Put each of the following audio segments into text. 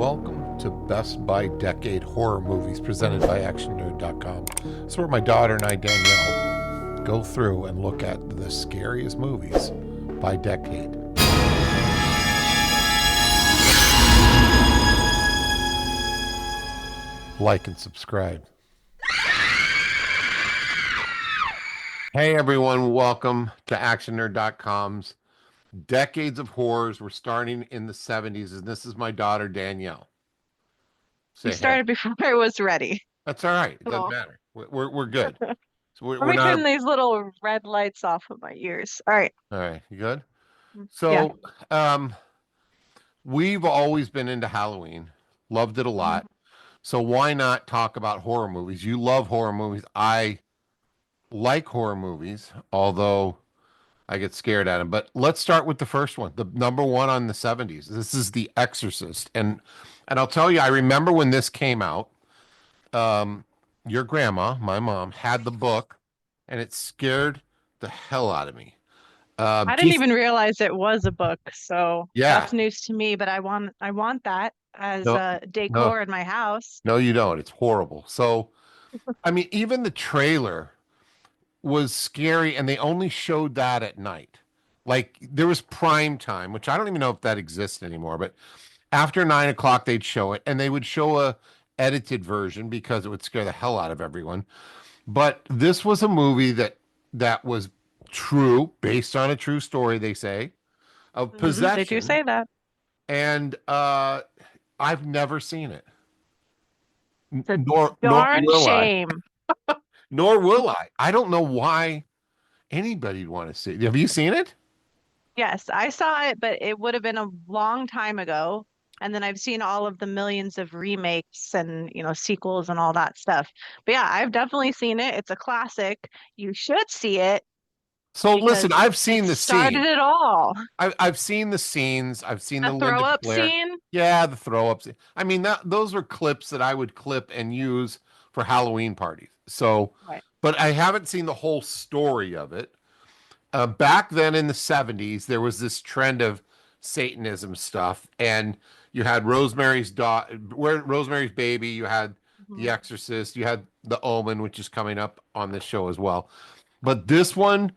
Welcome to Best by Decade Horror Movies presented by ActionNerd.com. It's where my daughter and I, Danielle, go through and look at the scariest movies by decade. Like and subscribe. Hey everyone, welcome to ActionNerd.com's Decades of Horrors. We're starting in the 70s, and this is my daughter, Danielle. You Say hey. started before I was ready. That's all right. It doesn't Oh. matter. We're good. So Let we're me not. turn these little red lights off of my ears. All right. All right. You good? Yeah. So, we've always been into Halloween, loved it a lot. So why not talk about horror movies? You love horror movies. I like horror movies, although I get scared at them. But let's start with the first one, the number one on the 70s. This is The Exorcist. And I'll tell you, I remember when this came out, your grandma, my mom, had the book, and it scared the hell out of me. I didn't Keith, even realize it was a book, so yeah, that's news to me, but I want that as no, a no, decor in my house. no, you don't. It's horrible. So, I mean, even the trailer was scary, and they only showed that at night. Like there was prime time, which I don't even know if that exists anymore, but after 9 o'clock they'd show it, and they would show a edited version because it would scare the hell out of everyone. But this was a movie that was true, based on a true story, they say, of They do possession, say that. and I've never seen it. It's a Nor darn will I. shame. Nor will I. I don't know why anybody'd want to see it. Have you seen it? Yes, I saw it, but it would have been a long time ago. And then I've seen all of the millions of remakes and, sequels and all that stuff. But yeah, I've definitely seen it. It's a classic. You should see it So listen, because I've it seen the started scene. it all. I've seen the scenes. I've seen The the throw Linda up Blair. scene. Yeah, the throw ups. I mean, those are clips that I would clip and use for Halloween parties. So, Right. but I haven't seen the whole story of it. Back then in the 70s, there was this trend of Satanism stuff, and you had Rosemary's Baby, you had The Mhm. Exorcist, you had The Omen, which is coming up on this show as well. But this one,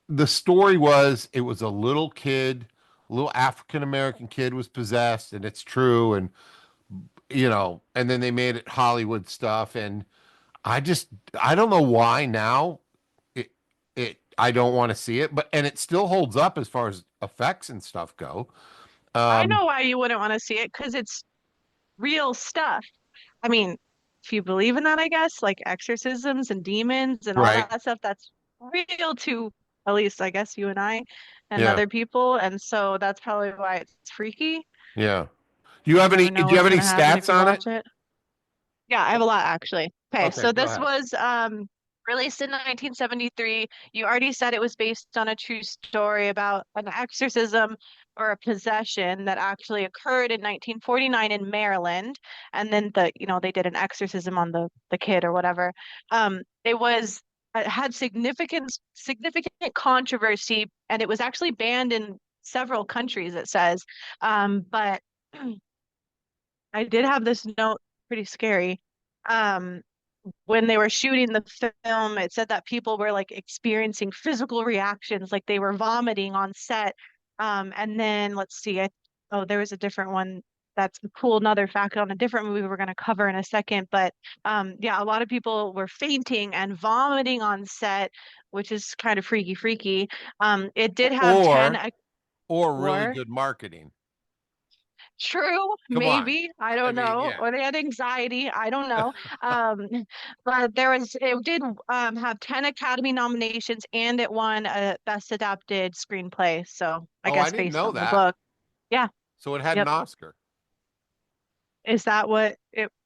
the story was it was a little kid, a little African American kid was possessed, and it's true, and and then they made it Hollywood stuff, and I don't know why now I don't want to see it, but and it still holds up as far as effects and stuff go. I Um, know why you wouldn't want to see it because it's real stuff. I mean, if you believe in that, I guess, like exorcisms and demons and all right. that stuff, that's real to at least, I guess, you and I and Yeah. other people. And so that's probably why it's freaky. Yeah. You never Do know you what's have any going to happen if stats you on it? watch it. Yeah, I have a lot actually. Okay, Okay, so go this ahead. was released in 1973. You already said it was based on a true story about an exorcism or a possession that actually occurred in 1949 in Maryland. And then they did an exorcism on the kid or whatever. It had significant controversy, and it was actually banned in several countries, it says. But I did have this note, pretty scary. Um, when they were shooting the film, it said that people were like experiencing physical reactions, like they were vomiting on set. And then let's see, there was a different one that's cool, another fact on a different movie we're going to cover in a second. But yeah, a lot of people were fainting and vomiting on set, which is kind of freaky. It did have 10 Or or really or good marketing. true, Come on. maybe. I I don't mean, know. yeah. Or they had anxiety. I don't know. Um, but it did have 10 Academy nominations and it won a Best Adapted Screenplay. So I Oh, I guess didn't based know on the that. book. Yeah. So it had an Yep. Oscar. Is that what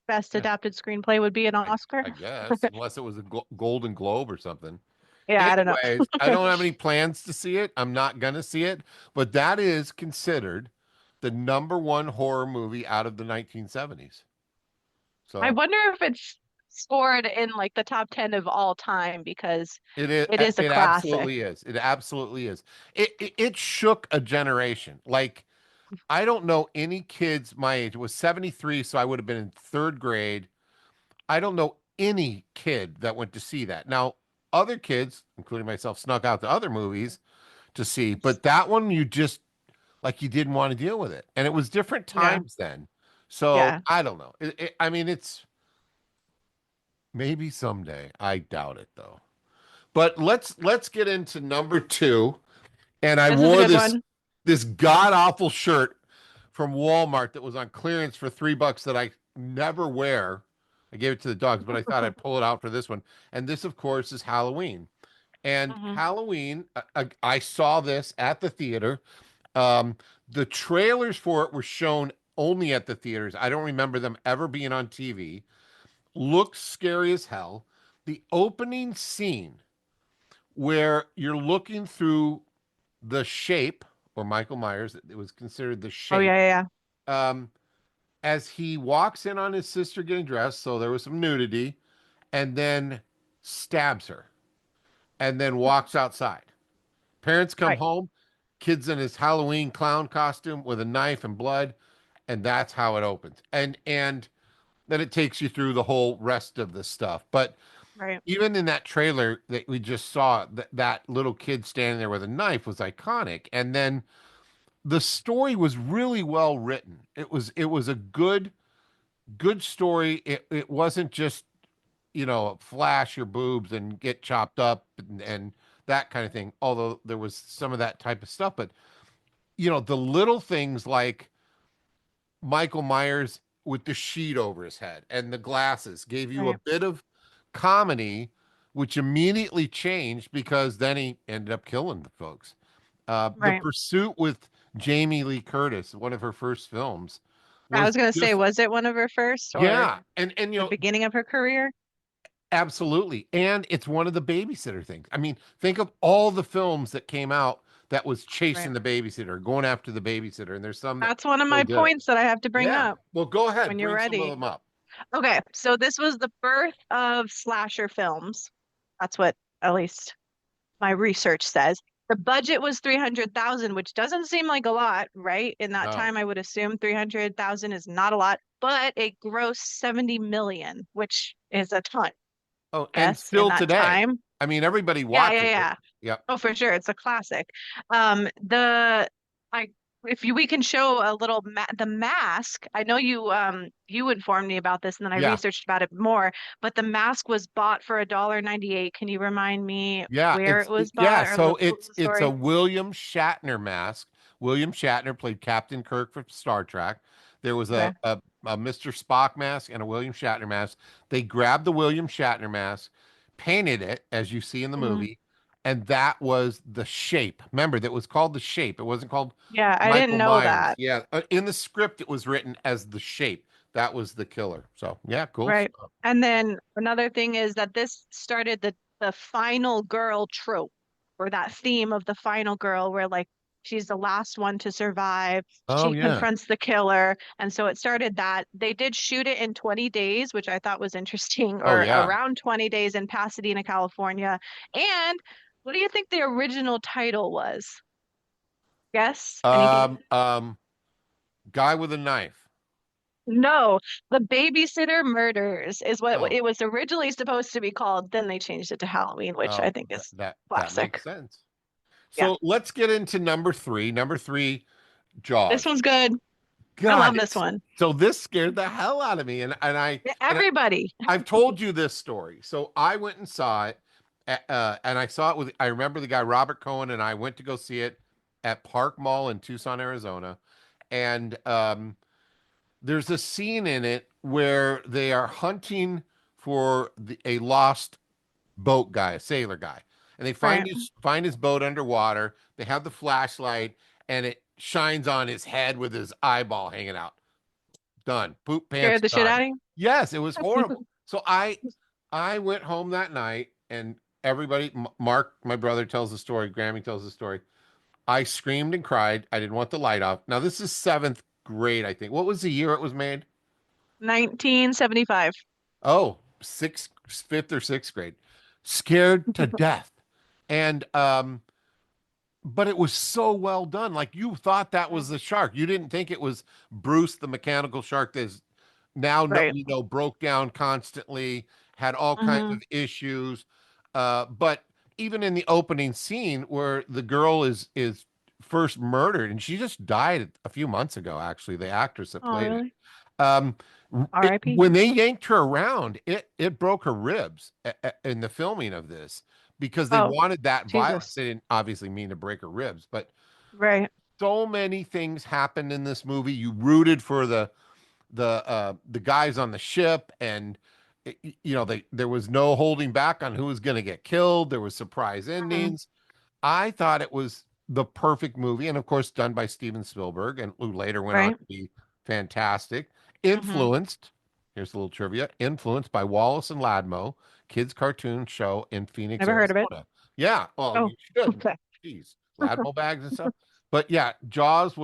Best Yeah, Adapted Screenplay would be an I Oscar? I guess, unless it was a Golden Globe or something. Yeah, I don't know. Anyways, I don't have any plans to see it. I'm not gonna see it, but that is considered the number one horror movie out of the 1970s. I So wonder if it's scored in like the top 10 of all time because it is. it is a It classic. absolutely is. It absolutely is. It shook a generation. Like I don't know any kids my age. It was 73, so I would have been in third grade. I don't know any kid that went to see that. Now, other kids, including myself, snuck out to other movies to see, but that one you just like you didn't want to deal with it. And it was different Yeah. times then. So Yeah. I don't know. I mean, it's maybe someday. I doubt it though. But let's get into number two. And I This is a wore good this one. this god awful shirt from Walmart that was on clearance for $3 that I never wear. I gave it to the dogs, but I thought I'd pull it out for this one. And this, of course, is Halloween. And Hmm. Halloween, I saw this at the theater. Um, the trailers for it were shown only at the theaters. I don't remember them ever being on TV. Looks scary as hell. The opening scene where you're looking through the shape, or Michael Myers, it was considered the Oh shape, yeah, yeah, um, as he walks in on his sister getting dressed. So there was some nudity, and then stabs her, and then yeah. walks outside. Parents come Right, home, kid's in his Halloween clown costume with a knife and blood, and that's how it opens. And then it takes you through the whole rest of the stuff. But right, even in that trailer that we just saw, that little kid standing there with a knife was iconic. And then the story was really well written. It was a good story. It wasn't just, flash your boobs and get chopped up and that kind of thing. Although there was some of that type of stuff, but the little things like Michael Myers with the sheet over his head and the glasses gave you a right, bit of comedy, which immediately changed because then he ended up killing the folks. The right. Pursuit with Jamie Lee Curtis, one of her first films, I was was gonna say, just was it one of her first or yeah, and the beginning of her career? absolutely, and it's one of the babysitter things. I mean, think of all the films that came out that was Right. chasing the babysitter, going after the babysitter, and there's some that That's one of really my did it. points that I have to bring Yeah. up Well, go ahead, when you're bring some of ready. them up. Okay, so this was the birth of slasher films. That's what at least my research says. The budget was 300,000, which doesn't seem like a lot, right? In that No. time, I would assume 300,000 is not a lot, but it grossed 70 million, which is a ton, Oh, and yes, in still that today. time. I mean, everybody Yeah, yeah, watches it. yeah. Yep. Oh, for sure, it's a classic. The I if you we can show a little the mask. I know you informed me about this, and then I Yeah. researched about it more. But the mask was bought for $1.98. Can you remind me Yeah, where it was yeah, bought or so what was it's the it's a story? William Shatner mask. William Shatner played Captain Kirk for Star Trek. There was Okay. a Mr. Spock mask and a William Shatner mask. They grabbed the William Shatner mask, painted it as you see in the Hmm. movie, and that was the shape. Remember, that was called the shape. It wasn't called Yeah, I didn't Michael know Myers. that. Yeah, in the script it was written as the shape. That was the killer. So, yeah, cool Right. stuff. And then another thing is that this started the final girl trope or that theme of the final girl where like she's the last one to survive. Oh, She yeah. confronts the killer. And so it started that. They did shoot it in 20 days, which I thought was interesting, Oh, or yeah. around 20 days in Pasadena, California. And what do you think the original title was? Guess? Any Um, um, Guy with a knife. No, the Babysitter Murders is what Oh, it was originally supposed to be called. Then they changed it to Halloween, which I oh, think that is that that makes classic. sense. Yeah, So let's get into number three. Number three, this Jaws. one's good. I love God, this it's one. so this scared the hell out of me, Yeah, and everybody. I've told you this story. So I went and saw it, and I saw it with. I remember the guy Robert Cohen, and I went to go see it at Park Mall in Tucson, Arizona, and there's a scene in it where they are hunting for a lost boat guy, a sailor guy, and they Right. find his boat underwater. They have the flashlight, and it shines on his head with his eyeball hanging out. Done. Poop pants Scared the shit done. out of you? Yes, it was horrible. So I went home that night, and everybody, Mark, my brother, tells the story. Grammy tells the story. I screamed and cried. I didn't want the light off. Now this is seventh grade, I think. What was the year it was made? 1975. Oh, fifth or sixth grade. Scared to death. And but it was so well done. Like you thought that Mhm. was the shark. You didn't think it was Bruce, the mechanical shark that's now Right. we know broke down constantly, had all kinds Hmm. of issues. But even in the opening scene where the girl is first murdered, and she just died a few months ago, actually, the actress that Oh, played it. really? Um, R.I.P. when they yanked her around, it broke her ribs in the filming of this because they Oh, wanted that violence. Jesus. They didn't obviously mean to break her ribs, but Right. so many things happened in this movie. You rooted for the guys on the ship, and there was no holding back on who was going to get killed. There was surprise Hmm. endings. I thought it was the perfect movie, and of course, done by Steven Spielberg, and who later went on Right. to be fantastic. Hmm. Influenced, here's a little trivia, influenced by Wallace and Ladmo, kids' cartoon show in Phoenix, Never heard of it. Arizona. Yeah, well, Oh, you should. okay. Jeez, Ladmo bags and stuff. But yeah, Jaws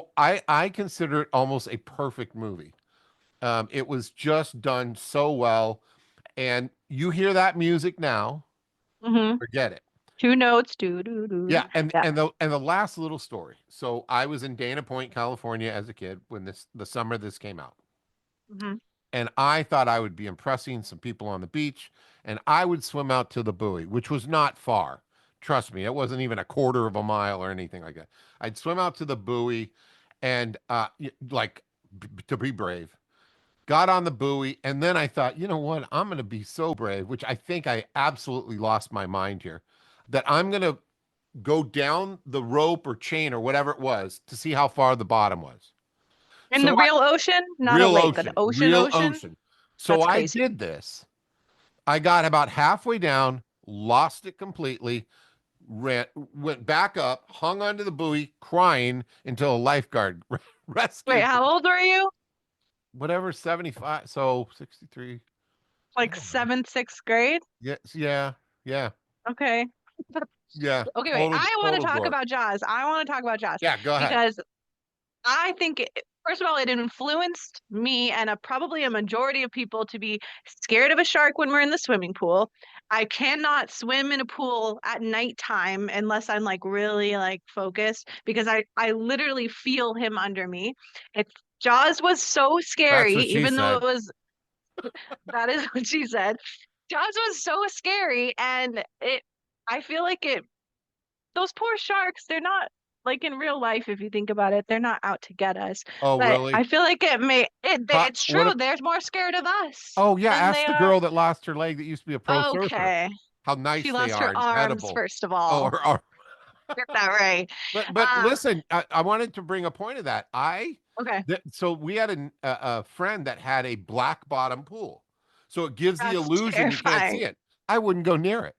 I consider it almost a perfect movie. It was just done so well, and you hear that music now, Hmm. forget it. Two notes. Do do do Yeah, do. Yeah. and the last little story. So I was in Dana Point, California as a kid when the summer this came out. Hmm. And I thought I would be impressing some people on the beach, and I would swim out to the buoy, which was not far. Trust me, it wasn't even a quarter of a mile or anything like that. I'd swim out to the buoy and like to be brave. Got on the buoy, and then I thought, you know what? I'm going to be so brave, which I think I absolutely lost my mind here, that I'm going to go down the rope or chain or whatever it was to see how far the bottom was. In the So I, real ocean, not a real lake, an ocean, ocean real ocean. ocean. So That's I crazy. did this. I got about halfway down, lost it completely, ran, went back up, hung onto the buoy, crying until a lifeguard Wait, rescued me. how old were you? Whatever, 75, so 63. I Like don't know. seventh, sixth grade? Yes, yeah, yeah, Okay. yeah. Okay, wait. Total, I want to total talk dork. about Jaws. I want to talk about Jaws Yeah, go ahead. because I think, first of all, it influenced me and probably a majority of people to be scared of a shark when we're in the swimming pool. I cannot swim in a pool at nighttime unless I'm like really like focused because I literally feel him under me. It's Jaws was so That's scary, what she even though it said. was that is what she said. Jaws was so scary, and I feel like it those poor sharks, they're not like in real life, if you think about it, they're not out to get us. Oh, But really? I feel like How, it's what true. if, They're more scared of us oh, yeah, than ask they the are. girl that lost her leg that used to be a pro surfer. Okay. How She nice they lost her are and arms, edible. first of Oh, all. Get that right. but Um, listen, I wanted to bring a point of that. okay. So we had a friend that had a black bottom pool, so it gives the That's illusion you can't see terrifying. it. I wouldn't go near it.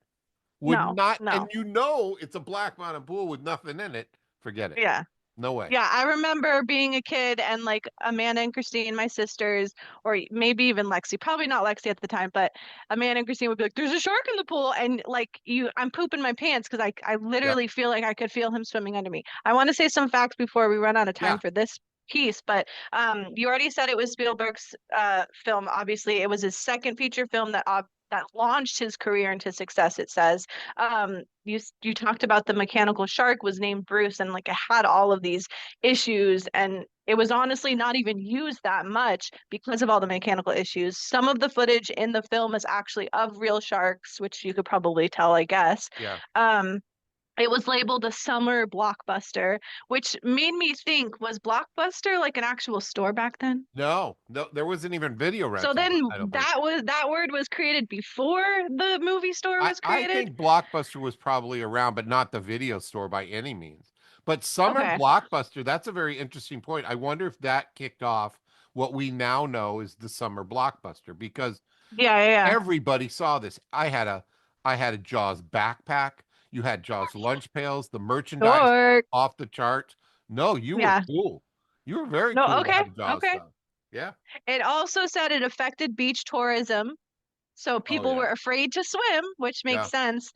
Would No, not, and no. it's a black bottom pool with nothing in it. Forget it. Yeah. No way. Yeah, I remember being a kid and like Amanda and Christine, my sisters, or maybe even Lexi, probably not Lexi at the time, but Amanda and Christine would be like, "There's a shark in the pool," and like I'm pooping my pants because I Yep. literally feel like I could feel him swimming under me. I want to say some facts before we run out of time Yeah. for this piece, but you already said it was Spielberg's film. Obviously, it was his second feature film that launched his career into success. It says. You talked about the mechanical shark was named Bruce, and like it had all of these issues, and it was honestly not even used that much because of all the mechanical issues. Some of the footage in the film is actually of real sharks, which you could probably tell, I guess. Yeah. Um, it was labeled a summer blockbuster, which made me think, was Blockbuster like an actual store back then? No, no, there wasn't even video So rental. then I don't think. that word was created before the movie store was I created. think Blockbuster was probably around, but not the video store by any means. But Summer Okay. Blockbuster, that's a very interesting point. I wonder if that kicked off what we now know is the Summer Blockbuster because Yeah, yeah, yeah. everybody saw this. I had a Jaws backpack. You had Jaws lunch pails, the merchandise Dork. off the charts. No, you were Yeah. cool. You were very No, cool to okay. have Jaws Okay. stuff. Yeah. It also said it affected beach tourism. So Oh people yeah. were afraid to swim, which makes Yeah. sense.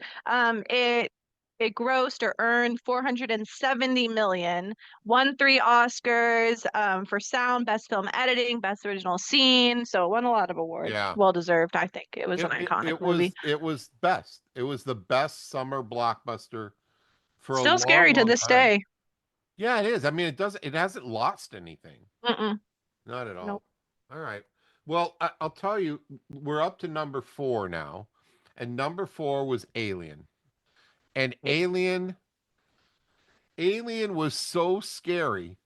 It grossed or earned 470 million, won 3 Oscars for sound, best film editing, best original scene. So it won a lot of awards. Yeah. Well deserved, I think. It was an It iconic it movie. was it was best. It was the best summer blockbuster for a Still long, scary to long this time. day. Yeah, it is. I mean, it hasn't lost anything. Mm-mm. Not at all. Nope. All right. Well, I'll tell you, we're up to number 4 now. And number 4 was Alien. And Alien was so scary.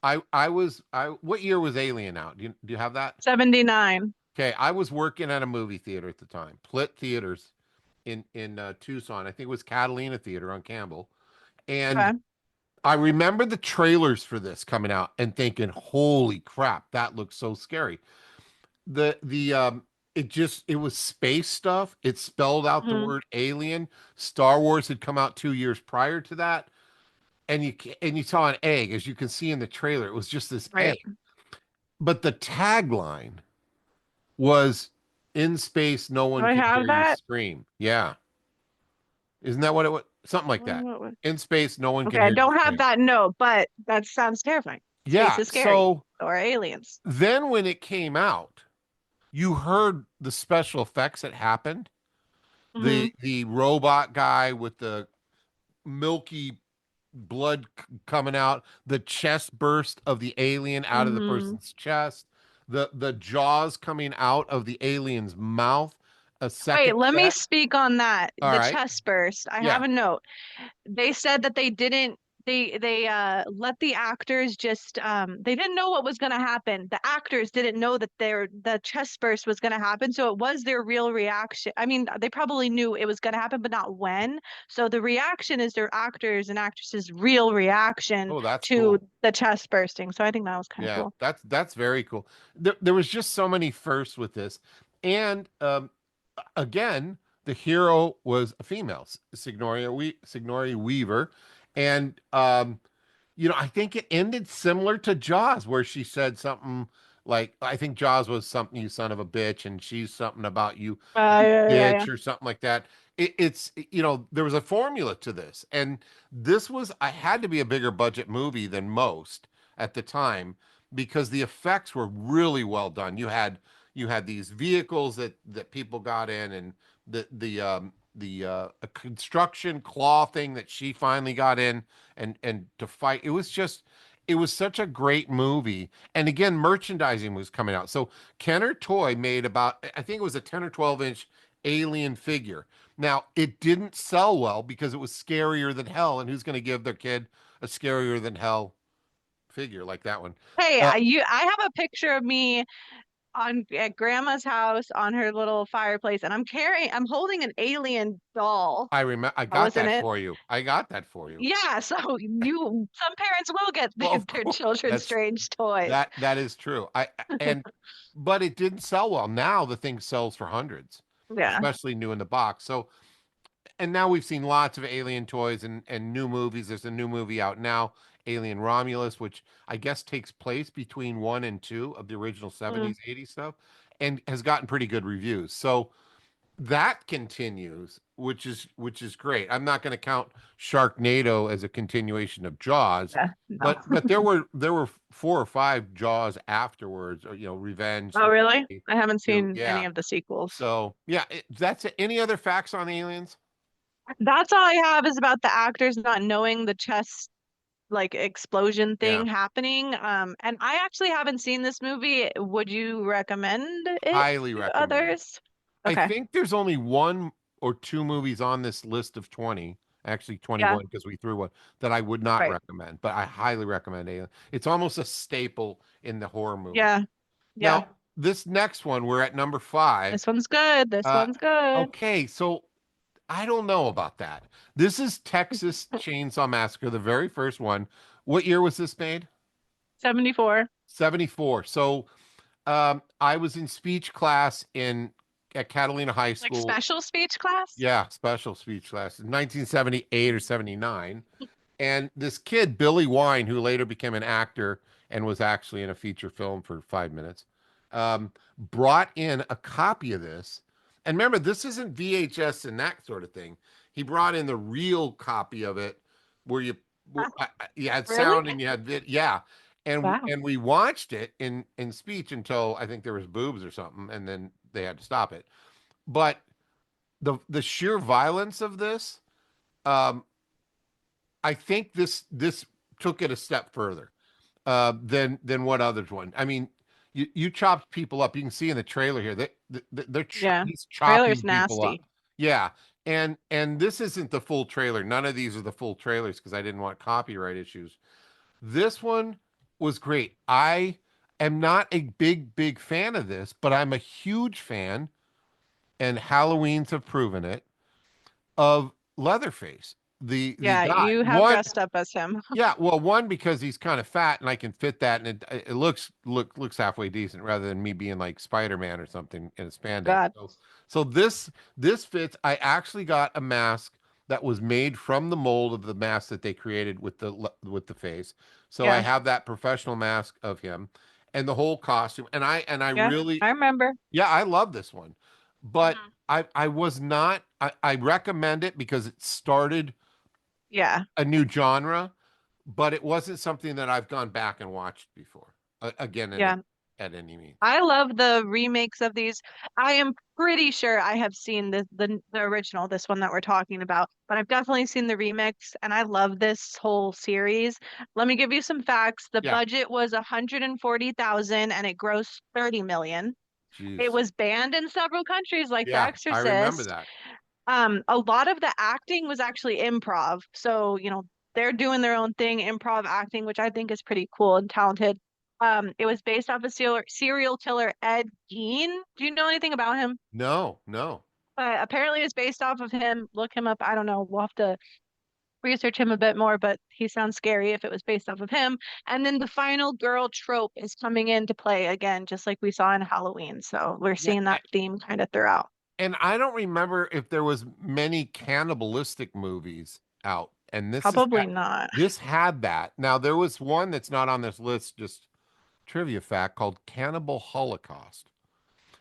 What year was Alien out? Do you have that? 79. Okay, I was working at a movie theater at the time, Plitt Theaters in Tucson. I think it was Catalina Theater on Campbell. And Okay. I remember the trailers for this coming out and thinking, "Holy crap, that looks so scary." The it was space stuff. It spelled out the Hmm. word alien. Star Wars had come out 2 years prior to that, and you saw an egg, as you can see in the trailer. It was just this Right. egg. But the tagline was "In space, no Do one I can have hear you that? scream." Yeah. Isn't that what it was? Something like that. What In space, no one can Okay, I hear you don't have scream. that note, but that sounds terrifying. Space Yeah. is scary. So Or aliens. then when it came out, you heard the special effects that happened. Hmm. The robot guy with the milky blood coming out, the chest burst of the alien out of the Hmm. person's chest, the jaws coming out of the alien's mouth, a second Wait, let me set. speak on that. All The right. chest burst. I have Yeah. a note. They said that they didn't they let the actors just they didn't know what was going to happen. The actors didn't know that the chest burst was going to happen, so it was their real reaction. I mean, they probably knew it was going to happen, but not when. So the reaction is their actors and actresses' real reaction Oh, that's to cool. the chest bursting. So I think that was kind of Yeah, cool. that's very cool. There was just so many firsts with this, and again, the hero was a female, Sigourney Weaver, and I think it ended similar to Jaws, where she said something like, I think Jaws was something, "You son of a bitch," and she's something about "You Yeah, yeah. bitch," or something like that. There was a formula to this, and this was, I had to be a bigger budget movie than most at the time because the effects were really well done. You had these vehicles that people got in, and the a construction claw thing that she finally got in, and to fight. It was such a great movie. And again, merchandising was coming out. So Kenner Toy made about, I think it was a 10 or 12-inch alien figure. Now, it didn't sell well because it was scarier than hell. And who's going to give their kid a scarier than hell figure like that one? Hey, Uh, I have a picture of me on at grandma's house on her little fireplace, and I'm holding an alien doll. I remember, I That got was in that it. for you. I got that for you. Yeah, so some parents will get Well, of their course, children strange toys. that is true. And but it didn't sell well. Now the thing sells for hundreds, Yeah. especially new in the box. So, and now we've seen lots of alien toys and new movies. There's a new movie out now, Alien Romulus, which I guess takes place between 1 and 2 of the original Mm. 70s, 80s stuff, and has gotten pretty good reviews. So that continues, which is great. I'm not going to count Sharknado as a continuation of Jaws, Yeah, no. but there were 4 or 5 Jaws afterwards, or Revenge, Oh, really? I haven't two, seen any yeah. of the sequels. So yeah, that's it. Any other facts on aliens? That's all I have is about the actors not knowing the chest like explosion Yeah, thing happening. And I actually haven't seen this movie. Would you recommend it highly to recommend. others? I Okay. think there's only 1 or 2 movies on this list of 20, actually Yeah, 21 because we threw one, that I would not right. recommend, but I highly recommend Alien. It's almost a staple in the horror movie. Yeah, Now, yeah. this next one, we're at number 5. This one's good. This Uh, one's good. okay, so I don't know about that. This is Texas Chainsaw Massacre, the very first one. What year was this made? 74. 74. So, I was in speech class at Catalina High Like School. special speech class? Yeah, special speech class in 1978 or 79. And this kid, Billy Wine, who later became an actor and was actually in a feature film for 5 minutes, brought in a copy of this. And remember, this isn't VHS and that sort of thing. He brought in the real copy of it, where Huh, you had really? sound and you had yeah. Wow. And we watched it in speech until I think there was boobs or something, and then they had to stop it. But the sheer violence of this, um, I think this took it a step further than what others one. I mean, you chopped people up. You can see in the trailer here that Yeah. he's Trailer's chopping people up. nasty. Yeah, and this isn't the full trailer. None of these are the full trailers because I didn't want copyright issues. This one was great. I am not a big fan of this, but I'm a huge fan, and Halloweens have proven it, of Leatherface, the Yeah, guy. you have One, dressed up as him. yeah, well, one because he's kind of fat and I can fit that, and it looks halfway decent rather than me being like Spider-Man or something in a spandex. God. So this fits. I actually got a mask that was made from the mold of the mask that they created with the face. So I Yeah. have that professional mask of him and the whole costume. And I Yeah. really, I remember. yeah, I love this one. But Mhm. I was not I recommend it because it started Yeah. a new genre, but it wasn't something that I've gone back and watched before. Again, Yeah. at any means. I love the remakes of these. I am pretty sure I have seen the original, this one that we're talking about, but I've definitely seen the remix and I love this whole series. Let me give you some facts. The Yeah. budget was 140,000 and it grossed 30 million. It Jeez. was banned in several countries like The Yeah, I remember Exorcist. that. A lot of the acting was actually improv. So, they're doing their own thing, improv acting, which I think is pretty cool and talented. It was based off of serial killer Ed Gein. Do you know anything about him? No, no. Apparently it's based off of him. Look him up. I don't know. We'll have to research him a bit more, but he sounds scary if it was based off of him. And then the final girl trope is coming into play again, just like we saw in Halloween. So we're Yeah, seeing that theme kind of throughout. and I don't remember if there was many cannibalistic movies out, and Probably not. this had that. Now there was one that's not on this list, just trivia fact, called Cannibal Holocaust.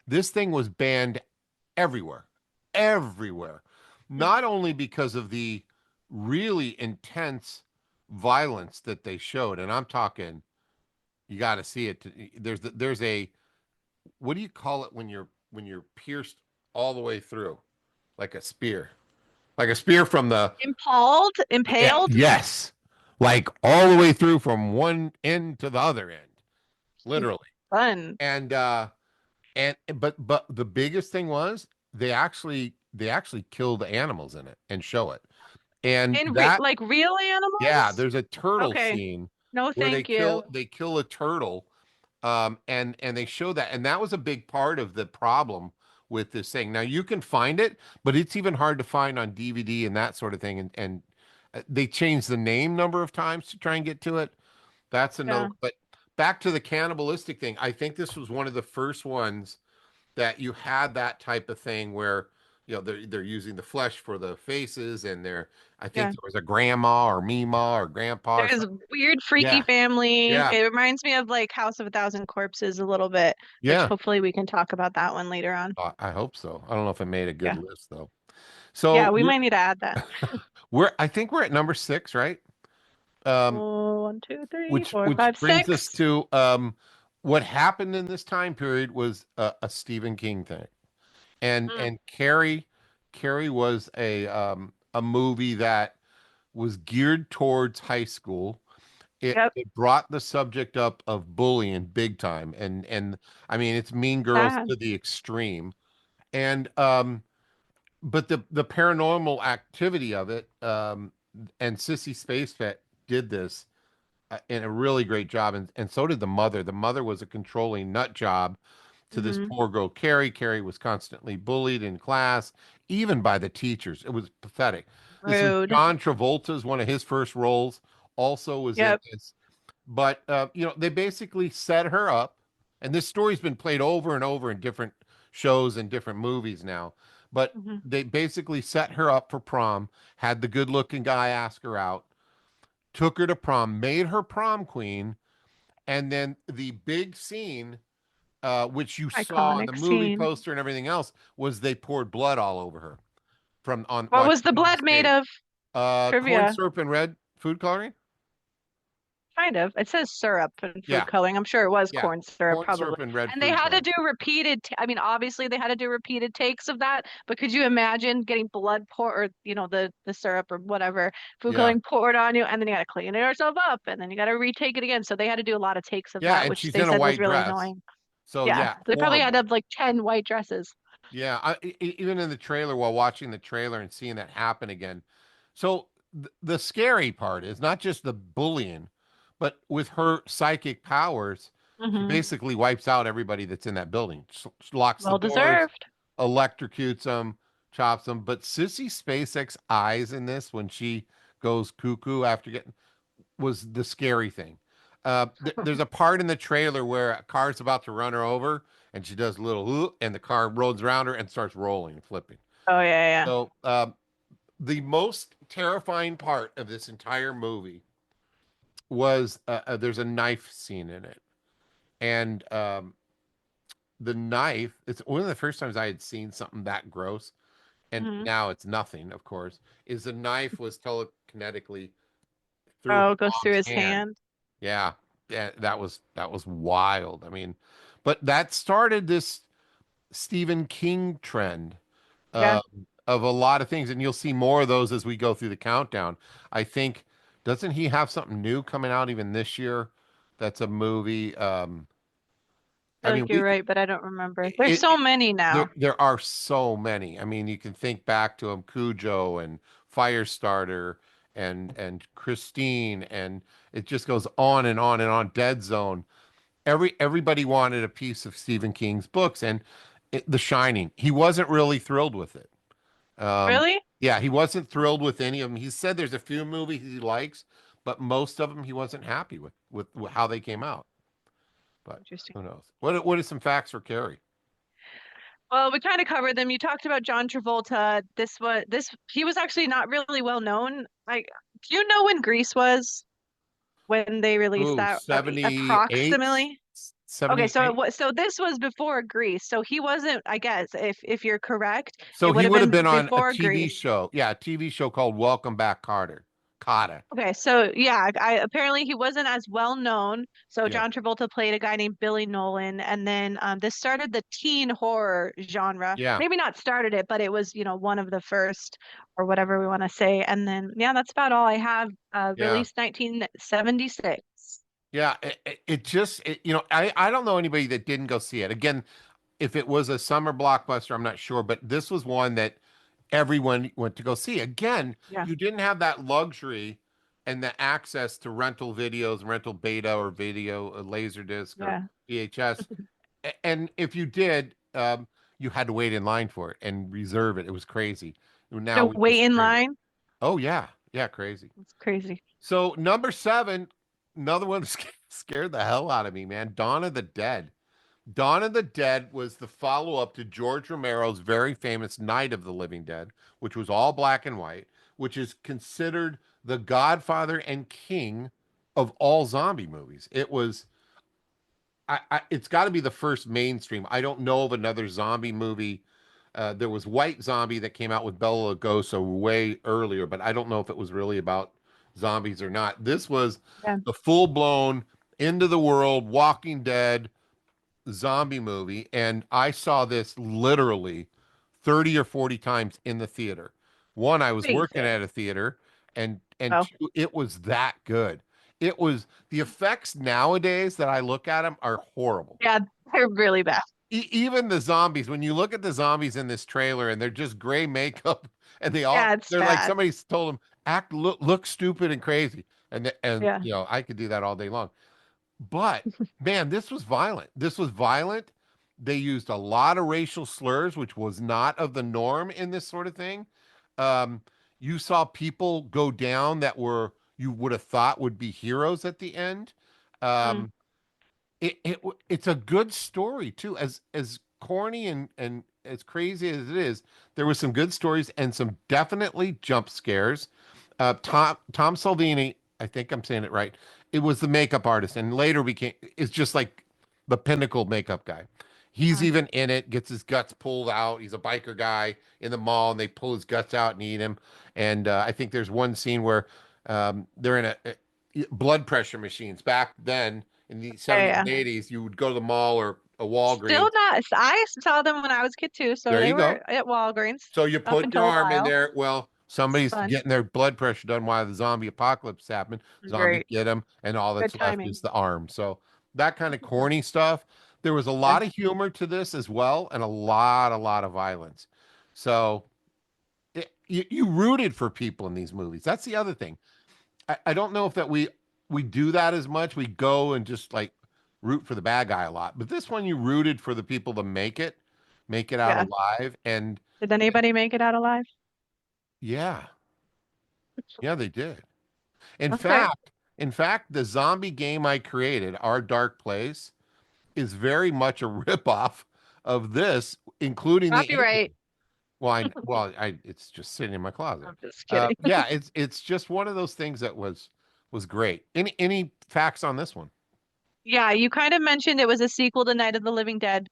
This thing was banned everywhere, everywhere. Not only because of the really intense violence that they showed, and I'm talking, you got to see it. There's a, what do you call it when you're pierced all the way through, like a spear from the, Impaled? yeah, Impaled? yes, like all the way through from one end to the other end, literally. Fun. And but the biggest thing was they actually kill the animals in it and show it. And In re that, like real yeah, animals? there's a turtle Okay. scene No, where thank you. they kill a turtle, and they show that, and that was a big part of the problem with this thing. Now you can find it, but it's even hard to find on DVD and that sort of thing. And they changed the name number of times to try and get to it. That's another. Yeah. But back to the cannibalistic thing, I think this was one of the first ones that you had that type of thing where they're using the flesh for the faces, and I think Yeah. there was a grandma or Mima or grandpa or There's a something. weird, freaky Yeah, family. yeah, It reminds me of like House of a Thousand Corpses a little bit, which yeah. hopefully we can talk about that one later on. I hope so. I don't know if I made a good Yeah. list though. Yeah, So we might need to add that. I think we're at number six, right? Um, Oh, one, two, three, four, which five, brings us six. to what happened in this time period was a Stephen King thing. Mm, And Carrie was a movie that was geared towards high school. yep. It brought the subject up of bullying big time, and I mean it's Mean Girls Sad. to the extreme. And but the paranormal activity of it, and Sissy Spacek did this in a really great job, and so did the mother. The mother was a controlling nut job to this Hmm. poor girl, Carrie. Carrie was constantly bullied in class, even by the teachers. It was pathetic. This is Rude. John Travolta's one of his first roles, also was in Yep. this. But they basically set her up, and this story's been played over and over in different shows and different movies now. But Hmm. they basically set her up for prom, had the good-looking guy ask her out, took her to prom, made her prom queen, and then the big scene, which you saw on the Iconic movie scene. poster and everything else, was they poured blood all over her from on What while was she the was on the blood made stage. of? Corn Trivia. syrup and red food coloring. Kind of. It says syrup and food Yeah, coloring. I'm sure it was yeah. corn syrup, Corn probably. syrup and red And they food had to coloring. do repeated, I mean, obviously they had to do repeated takes of that, but could you imagine getting blood pour or, the syrup or whatever, food Yeah. coloring poured on you, and then you got to clean yourself up, and then you got to retake it again. So they had to do a lot of takes of Yeah, that, and which she's they in a said was white really dress. annoying. So Yeah. yeah, They probably had to horrible. have like 10 white dresses. Yeah, even in the trailer, while watching the trailer and seeing that happen again. So the scary part is not just the bullying, but with her psychic powers, she Hmm. basically wipes out everybody that's in that building. She locks the Well doors, deserved. electrocutes them, chops them. But Sissy SpaceX eyes in this when she goes cuckoo after getting was the scary thing. There's a part in the trailer where a car's about to run her over, and she does a little, and the car rolls around her and starts rolling and flipping. Oh, yeah, yeah. So, the most terrifying part of this entire movie was there's a knife scene in it, and the knife. It's one of the first times I had seen something that gross, and Hmm. now it's nothing. Of course, is the knife was telekinetically through her Oh, it goes through mom's his hand. hand. Yeah, yeah, that was wild. I mean, but that started this Stephen King trend Yeah. uh, of a lot of things, and you'll see more of those as we go through the countdown. I think doesn't he have something new coming out even this year? That's a movie. I I feel mean, like you're right, but I don't remember. There's it, so it many now. there are so many. I mean, you can think back to him, Cujo and Firestarter and Christine, and it just goes on and on and on. Dead Zone. Everybody wanted a piece of Stephen King's books, and The Shining. He wasn't really thrilled with it. Um, Really? yeah, he wasn't thrilled with any of them. He said there's a few movies he likes, but most of them he wasn't happy with how they came out. But Interesting. who knows? What are some facts for Carrie? Well, we kind of covered them. You talked about John Travolta. This he was actually not really well known. Like, do you know when Grease was when they released Ooh, that 78, approximately? Okay, so 78. this was before Grease. So he wasn't, I guess, if you're correct, So it would he have would have been been on a before TV Grease. show. Yeah, a TV show called Welcome Back, Carter. Cotta. Okay, so yeah, I apparently he wasn't as well known. So Yeah. John Travolta played a guy named Billy Nolan, and then this started the teen horror genre. Yeah. Maybe not started it, but it was, one of the first, or whatever we want to say. And then yeah, that's about all I have. Yeah. Released 1976. Yeah. It just, I don't know anybody that didn't go see it. Again, if it was a summer blockbuster, I'm not sure, but this was one that everyone went to go see. Again, Yeah, you didn't have that luxury and the access to rental videos, rental beta or video, a laser disc or yeah. VHS. And if you did, you had to wait in line for it and reserve it. It was crazy. Now To we wait just in stream it. line. Oh yeah, yeah, crazy. It's crazy. So number seven, another one that scared the hell out of me, man. Dawn of the Dead. Dawn of the Dead was the follow-up to George Romero's very famous Night of the Living Dead, which was all black and white, which is considered the godfather and king of all zombie movies. It was it's got to be the first mainstream. I don't know of another zombie movie. There was White Zombie that came out with Bela Lugosi way earlier, but I don't know if it was really about zombies or not. This was Yeah. the full-blown into the world Walking Dead zombie movie, and I saw this literally 30 or 40 times in the theater. One, I was working Amazing. at a theater, and Oh, two, it was that good. It was the effects nowadays that I look at them are horrible. yeah, they're really bad. Even the zombies, when you look at the zombies in this trailer and they're just gray makeup and Yeah, it's they're like bad. somebody's told them look stupid and crazy. And Yeah. I could do that all day long. But man, this was violent. This was violent. They used a lot of racial slurs, which was not of the norm in this sort of thing. Um, you saw people go down that were you would have thought would be heroes at the end. Mm. Um, it's a good story too. As corny and as crazy as it is, there was some good stories and some definitely jump scares. Tom Salvini, I think I'm saying it right. It was the makeup artist, and later became is just like the pinnacle makeup guy. He's Mm. even in it, gets his guts pulled out. He's a biker guy in the mall, and they pull his guts out and eat him. And I think there's one scene where they're in blood pressure machines. Back then in the Yeah, 70s yeah. and 80s, you would go to the mall or a Still Walgreens. not. I saw them when I was a kid too, so There they you go. were at Walgreens So you up put your until a arm in while. there. Well, It's somebody's fun. getting their blood pressure done while the zombie apocalypse happened. Zombies Great. get them, and all Good that's left timing. is the arm. So that kind of corny stuff. There was a Yeah. lot of humor to this as well, and a lot of violence. So you rooted for people in these movies. That's the other thing. I don't know if that we do that as much. We go and just like root for the bad guy a lot. But this one, you rooted for the people to make it out Yeah. alive. And Did anybody make it out alive? yeah, yeah, they did. In Okay. fact, in fact, the zombie game I created, Our Dark Place, is very much a ripoff of this, including the Copyright. it's just sitting in my closet. I'm just kidding. Yeah, it's just one of those things that was great. Any facts on this one? Yeah, you kind of mentioned it was a sequel to Night of the Living Dead,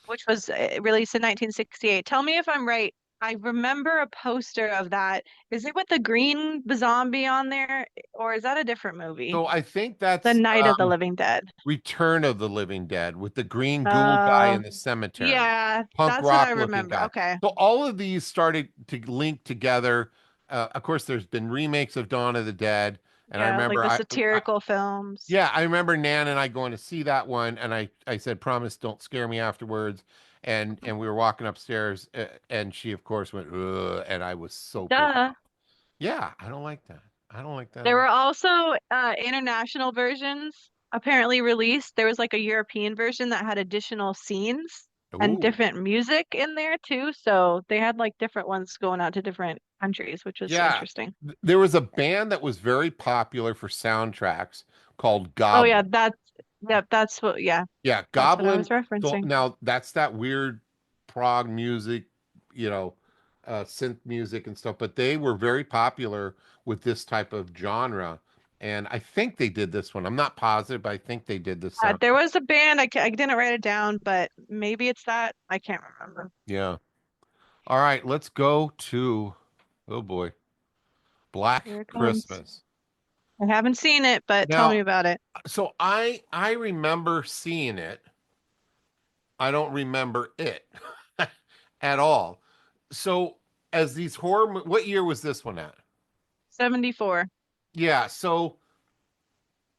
which was released in 1968. Tell me if I'm right. I remember a poster of that. Is it with the green zombie on there, or is that a different movie? So I think The that's Night of the Living Dead. Return of the Living Dead with the green ghoul guy Uh, in the cemetery, yeah, punk that's what I rock looking remember. guy. Okay. So all of these started to link together. Of course, there's been remakes of Dawn of the Dead, and I Yeah, like remember the I satirical films. yeah, I remember Nan and I going to see that one, and I said, "Promise, don't scare me afterwards." And we were walking upstairs, and she of course went, ugh, and I was so pissed. Duh. Yeah, I don't like that. I don't like that at There all. were also international versions apparently released. There was like a European version that had additional scenes and Ooh. different music in there too. So they had like different ones going out to different countries, which was Yeah, interesting. there was a band that was very popular for soundtracks called Oh yeah, Goblin. that's what yeah, Yeah, that's what I was Goblin. So referencing. now that's that weird prog music, you know, synth music and stuff, but they were very popular with this type of genre. And I think they did this one. I'm not positive, but I think they did this sound. There was a band I didn't write it down, but maybe it's that. I can't remember. Yeah. All right, let's go to, oh boy, Black Here it comes. Christmas. I haven't seen it, but tell me Now, about it. so I remember seeing it. I don't remember it at all. So, as these what year was this one at? 74. Yeah, so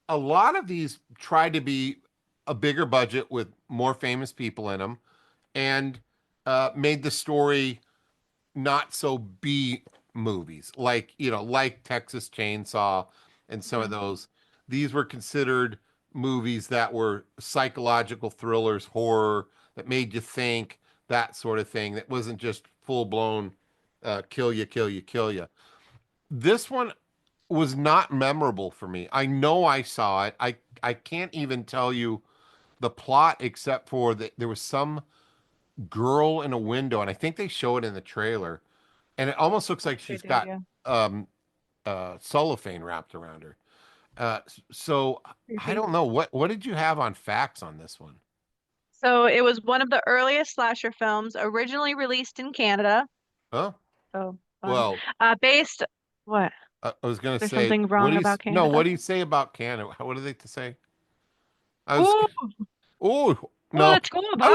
a lot of these tried to be a bigger budget with more famous people in them and made the story not so B movies, like, like Texas Chainsaw and some of Mhm. those. These were considered movies that were psychological thrillers, horror, that made you think, that sort of thing. That wasn't just full blown kill you, kill you, kill you. This one was not memorable for me. I know I saw it. I can't even tell you the plot except for that there was some girl in a window, and I think they show it in the trailer, and it almost looks like They she's did, got yeah. um cellophane wrapped around her. So I Creepy. don't know what did you have on facts on this one? So it was one of the earliest slasher films, originally released in Canada. Huh? Oh, fun. Well, Based, what? I was gonna There's say, something wrong about no, Canada? what do you say about Canada? What do they to say? I was Oh, oh oh, no, let's go about.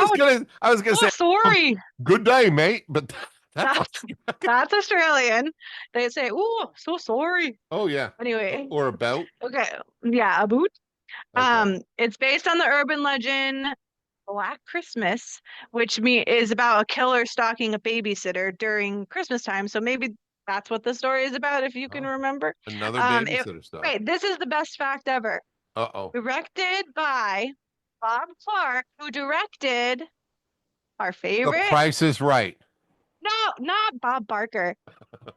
I was gonna Oh, say, oh, sorry. good day, mate, but that's That's that's Australian. They say, oh, so sorry. oh yeah, Anyway, or about okay. Yeah, a boot. okay. It's based on the urban legend Black Christmas, which is about a killer stalking a babysitter during Christmas time. So maybe that's what the story is about, if you can Oh, remember. another Um, it, babysitter stuff. wait, this is the best fact ever. Uh-oh. Directed by Bob Clark, who directed our The favorite. Price is Right. No, not Bob Barker.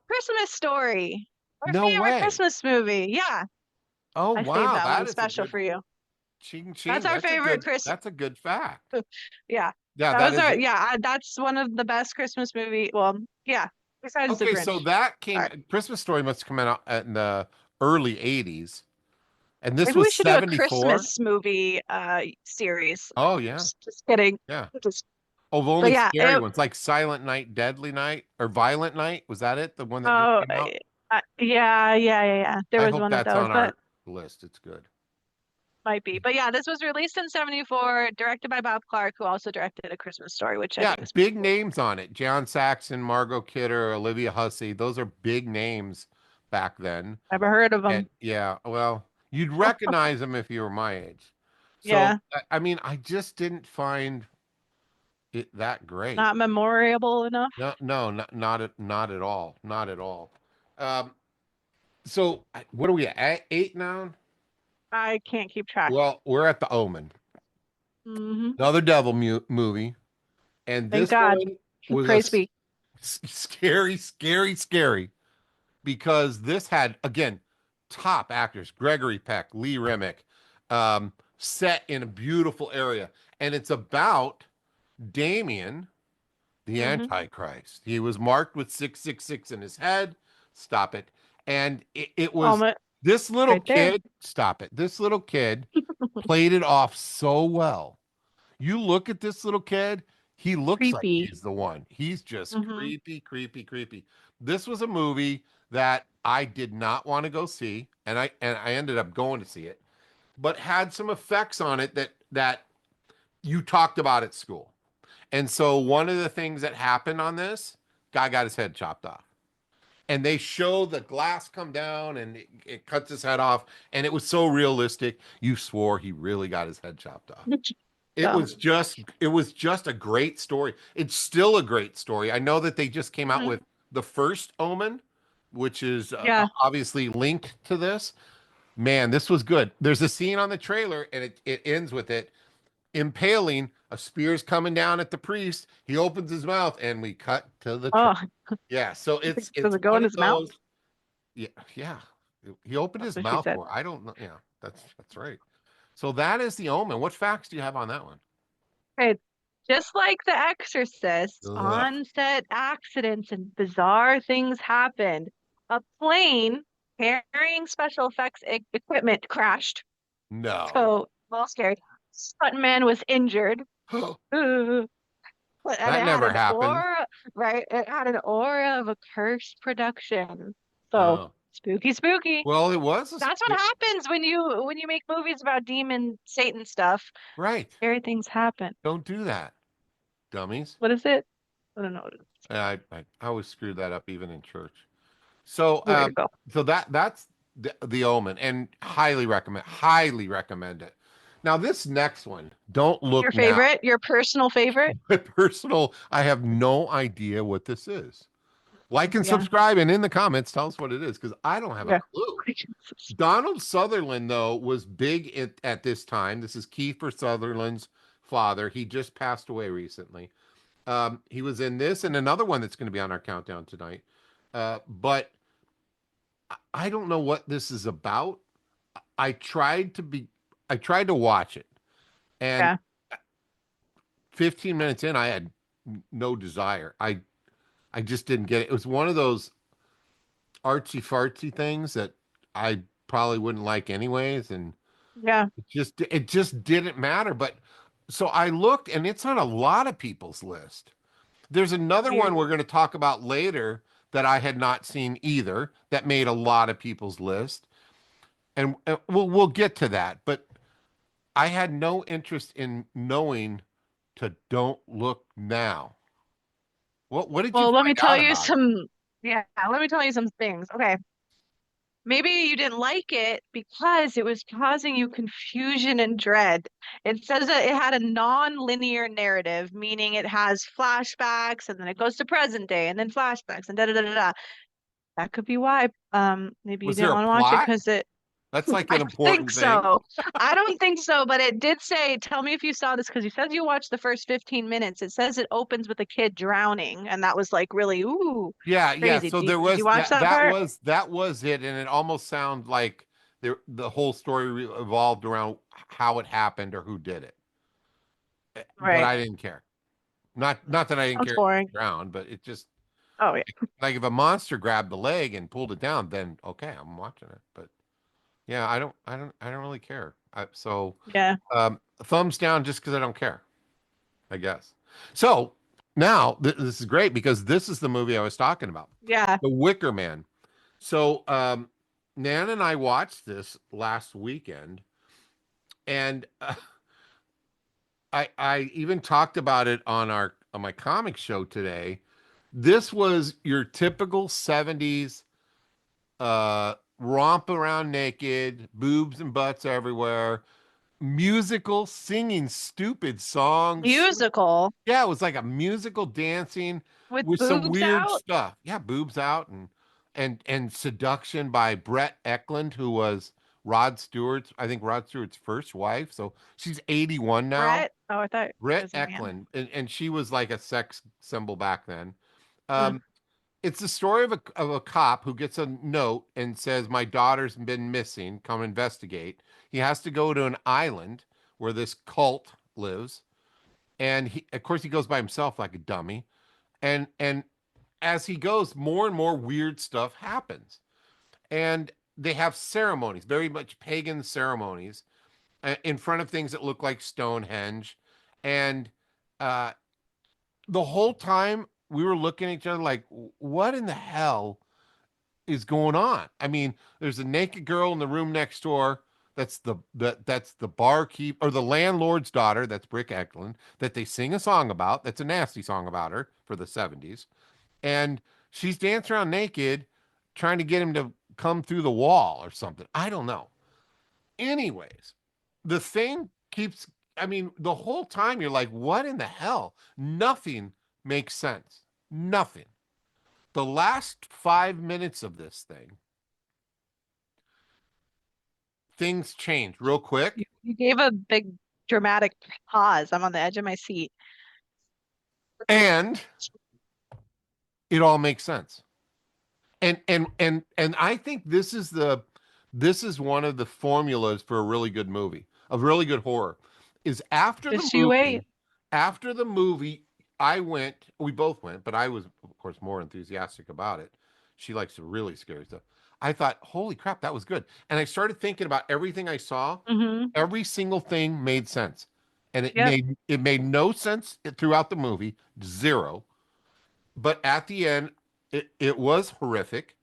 Christmas Story. Our No favorite way. Christmas movie. Yeah, Oh I saved wow, that one that is a special good for you. ching That's ching. our favorite Chris. That's a good fact. Yeah, Yeah, that that was is our. it. Yeah, that's one of the best Christmas movie. Well, yeah, besides The Okay, so Grinch. that came Sorry. Christmas Story must have come out in the early 80s. And this Maybe we was should do a 74. Christmas movie series. Oh yeah. Just kidding. Yeah. Just, Oh, but only yeah, scary ones like Silent Night, Deadly Night, or Violent Night. Was that it? The one that just oh, came out? yeah, yeah, yeah, yeah. There I was hope one of that's those, on but our list. It's good. Might be. But yeah, this was released in 74, directed by Bob Clark, who also directed A Christmas Story, which I Yeah, think is pretty big cool. names on it. John Saxon, Margot Kidder, Olivia Hussey. Those are big names back then. Never heard of And them. yeah, well, you'd recognize them if you were my age. So, Yeah, I mean, I just didn't find it that great. not memorable enough. No, no, not at all. Not at all. Um, so what are we at? Eight now? I can't keep track. Well, we're at the Omen, Hmm. another devil movie, and Thank this God. one was a Praise be. scary, scary, scary because this had again top actors: Gregory Peck, Lee Remick, set in a beautiful area, and it's about Damien, the Hmm. Antichrist. He was marked with 666 in his head. Stop it. And it was Almost this little right there. kid. Stop it. This little kid played it off so well. You look at this little kid, he looks like Creepy. he's the one. He's just Hmm. creepy, creepy, creepy. This was a movie that I did not want to go see, and I ended up going to see it, but had some effects on it that you talked about at school. And so one of the things that happened on this, guy got his head chopped off. And they show the glass come down and it cuts his head off. And it was so realistic. You swore he really got his head chopped off. Dumb. It was just a great story. It's still a great story. I know that they just came out Hmm. with the first Omen, which is Yeah. obviously linked to this. Man, this was good. There's a scene on the trailer and it ends with it impaling a spear's coming down at the priest. He opens his mouth and we cut to the Oh, yeah. So does it's it go one in of his mouth? those. Yeah, yeah. He opened That's his what she mouth said. more. I don't know. Yeah, that's right. So that is the Omen. What facts do you have on that one? Okay. Just like The Exorcist, Ugh, on-set accidents and bizarre things happened. A plane carrying special effects equipment crashed. no. So, well, scary. Stuntman was injured. Ooh. And it That had never an happened. aura, right? It had an aura of a cursed production. So Oh, spooky, spooky. well, it was That's what happens when you make movies about demon Satan stuff. right. Scary things happen. Don't do that, dummies. What is it? I don't know what it is. I always screwed that up even in church. So Way to go. so that's the Omen and highly recommend it. Now this next one, don't Your look now. favorite? Your personal favorite? My personal, I have no idea what this is. Like and Yeah. subscribe and in the comments tell us what it is because I don't have a Yeah. clue. Donald Sutherland though was big at this time. This is Kiefer Sutherland's father. He just passed away recently. He was in this and another one that's going to be on our countdown tonight. But I don't know what this is about. I tried to be I tried to watch it and Yeah. 15 minutes in I had no desire. I just didn't get it. It was one of those artsy fartsy things that I probably wouldn't like anyways and Yeah. it just didn't matter. But so I looked and it's on a lot of people's list. There's another one Weird. we're going to talk about later that I had not seen either that made a lot of people's list. And we'll get to that, but I had no interest in knowing to don't look now. What did you Well, let me find tell out you about it? some, yeah, let me tell you some things. Okay. Maybe you didn't like it because it was causing you confusion and dread. It says that it had a non-linear narrative, meaning it has flashbacks and then it goes to present day and then flashbacks and da da da da da. That could be why. Maybe you Was there didn't a want to watch it plot? because it. That's like I an don't think important thing. so. I don't think so, but it did say, tell me if you saw this because you said you watched the first 15 minutes. It says it opens with a kid drowning, and that was like really, ooh, Yeah, yeah. crazy. So there Did you was watch that that part? that was it, and it almost sounded like the whole story revolved around how it happened or who did it. But Right. I didn't care. Not that I didn't Sounds care if boring. it drowned, but it just Oh yeah. like if a monster grabbed the leg and pulled it down, then okay, I'm watching it. But yeah, I don't really care. So Yeah. thumbs down just because I don't care, I guess. So now this is great because this is the movie I was talking about, Yeah. The Wicker Man. So Nan and I watched this last weekend, and I even talked about it on my comic show today. This was your typical 70s romp around naked, boobs and butts everywhere, musical singing stupid songs. Musical Yeah, it was like a musical dancing with with some boobs weird out. stuff. Yeah, boobs out and seduction by Brett Eklund, who was Rod Stewart's, I think Rod Stewart's first wife. So she's 81 now. Brett. Oh, I thought it Brett was a man. Eklund, and she was like a sex symbol back then. Mm. Um, it's the story of a cop who gets a note and says, "My daughter's been missing. Come investigate." He has to go to an island where this cult lives, and of course, he goes by himself like a dummy. And as he goes, more and more weird stuff happens, and they have ceremonies, very much pagan ceremonies, in front of things that look like Stonehenge, and uh, the whole time we were looking at each other like, what in the hell is going on? I mean, there's a naked girl in the room next door. That's the barkeep or the landlord's daughter. That's Brick Eklund. That they sing a song about. That's a nasty song about her for the 70s. And she's dancing around naked, trying to get him to come through the wall or something. I don't know. Anyways, the thing keeps. I mean, the whole time you're like, what in the hell? Nothing makes sense. Nothing. The last 5 minutes of this thing, things change real quick, You gave a big dramatic pause. I'm on the edge of my seat. and it all makes sense. And I think this is one of the formulas for a really good movie, a really good horror, is Just you wait. after the movie, we both went, but I was, of course, more enthusiastic about it. She likes the really scary stuff. I thought, holy crap, that was good. And I started thinking about everything I saw. Hmm. Every single thing made sense. And Yep. it made no sense throughout the movie, zero. But at the end, it was horrific.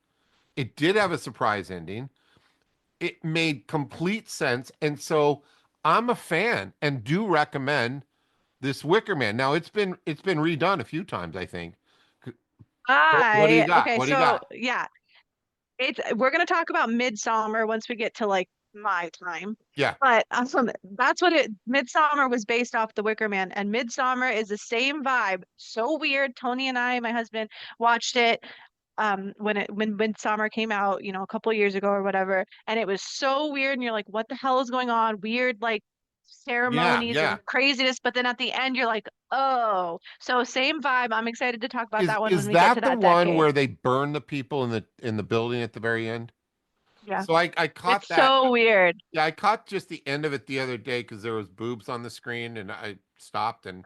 It did have a surprise ending. It made complete sense. And so I'm a fan and do recommend this Wicker Man. Now it's been redone a few times, I think. What do you I got? okay, What do you so got? yeah, it's we're gonna talk about Midsummer once we get to like my time. Yeah. But that's what it Midsummer was based off The Wicker Man, and Midsummer is the same vibe. So weird. Tony and I, my husband, watched it when Midsummer came out, a couple years ago or whatever, and it was so weird, and you're like, what the hell is going on? Weird, like Yeah, ceremonies yeah. and craziness, but then at the end you're like, oh, so same vibe. I'm excited to talk about Is that one when is we get to that the that one decade. where they burn the people in the building at the very end? Yeah. So I caught It's that. so weird. Yeah, I caught just the end of it the other day because there was boobs on the screen, and I stopped Of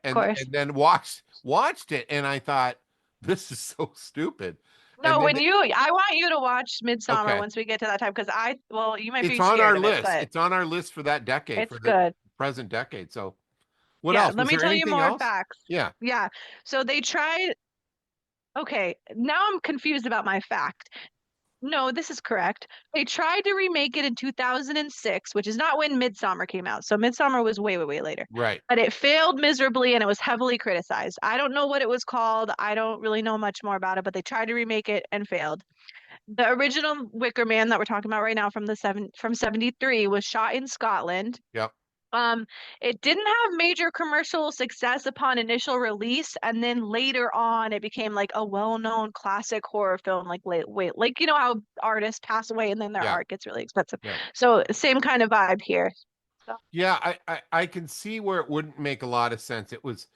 and course. then watched it, and I thought this is so stupid. And No, then I want you to watch Midsummer okay, once we get to that time because well, you might it's be on scared our of it, list. but It's on our list for that decade, it's for the good. present decade. So what Yeah, else? let Was me there tell you anything more else? facts. Yeah, Yeah. So they tried, okay, now I'm confused about my fact. No, this is correct. They tried to remake it in 2006, which is not when Midsummer came out. So Midsummer was way, way, way later. right. But it failed miserably and it was heavily criticized. I don't know what it was called. I don't really know much more about it, but they tried to remake it and failed. The original Wicker Man that we're talking about right now from 73 was shot in Scotland. Yep. Um, it didn't have major commercial success upon initial release, and then later on, it became like a well-known classic horror film. Like wait, like how artists pass away and then their Yeah. art gets really expensive. Yeah. So same kind of vibe here. So, Yeah. I can see where it wouldn't make a lot of sense. It was,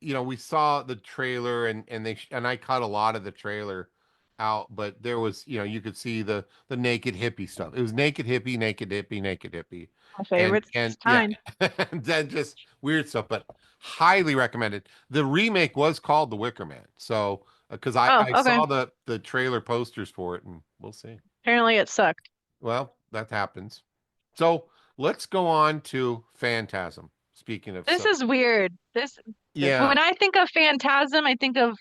we saw the trailer and I cut a lot of the trailer out, but there was, you could see the naked hippie stuff. It was naked hippie, naked hippie, naked hippie, my and favorites and this yeah, time. and then just weird stuff. But highly recommended. The remake was called The Wicker Man, so because Oh, I okay. saw the trailer posters for it, and we'll see. Apparently it sucked. Well, that happens. So let's go on to Phantasm. Speaking of This stuff, is weird. yeah, When I think of Phantasm, I think of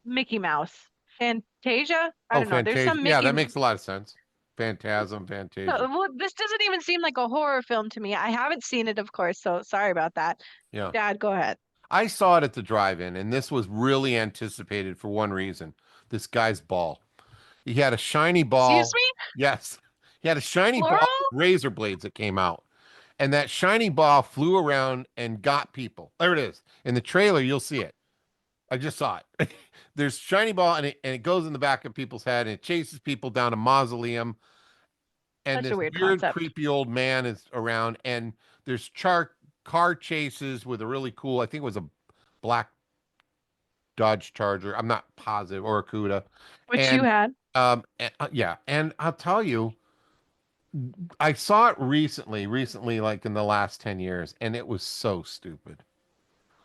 Mickey Mouse. Fantasia? I Oh, don't know. There's Fantasia. some Yeah, Mickey. that makes a lot of sense. Phantasm, Fantasia. Well, this doesn't even seem like a horror film to me. I haven't seen it, of course, so sorry about that. Yeah. Dad, go ahead. I saw it at the drive-in, and this was really anticipated for one reason. This guy's ball. He had a shiny Excuse ball. me? Yes. He had a shiny ball with Plural? razor blades that came out. And that shiny ball flew around and got people. There it is. In the trailer, you'll see it. I just saw it. There's shiny ball and it goes in the back of people's head and it chases people down a mausoleum. And Such a this weird weird, concept. creepy old man is around. And there's car chases with a really cool, I think it was a black Dodge Charger. I'm not positive, or a Cuda. Which you And had. yeah, and I'll tell you, I saw it recently, like in the last 10 years, and it was so stupid.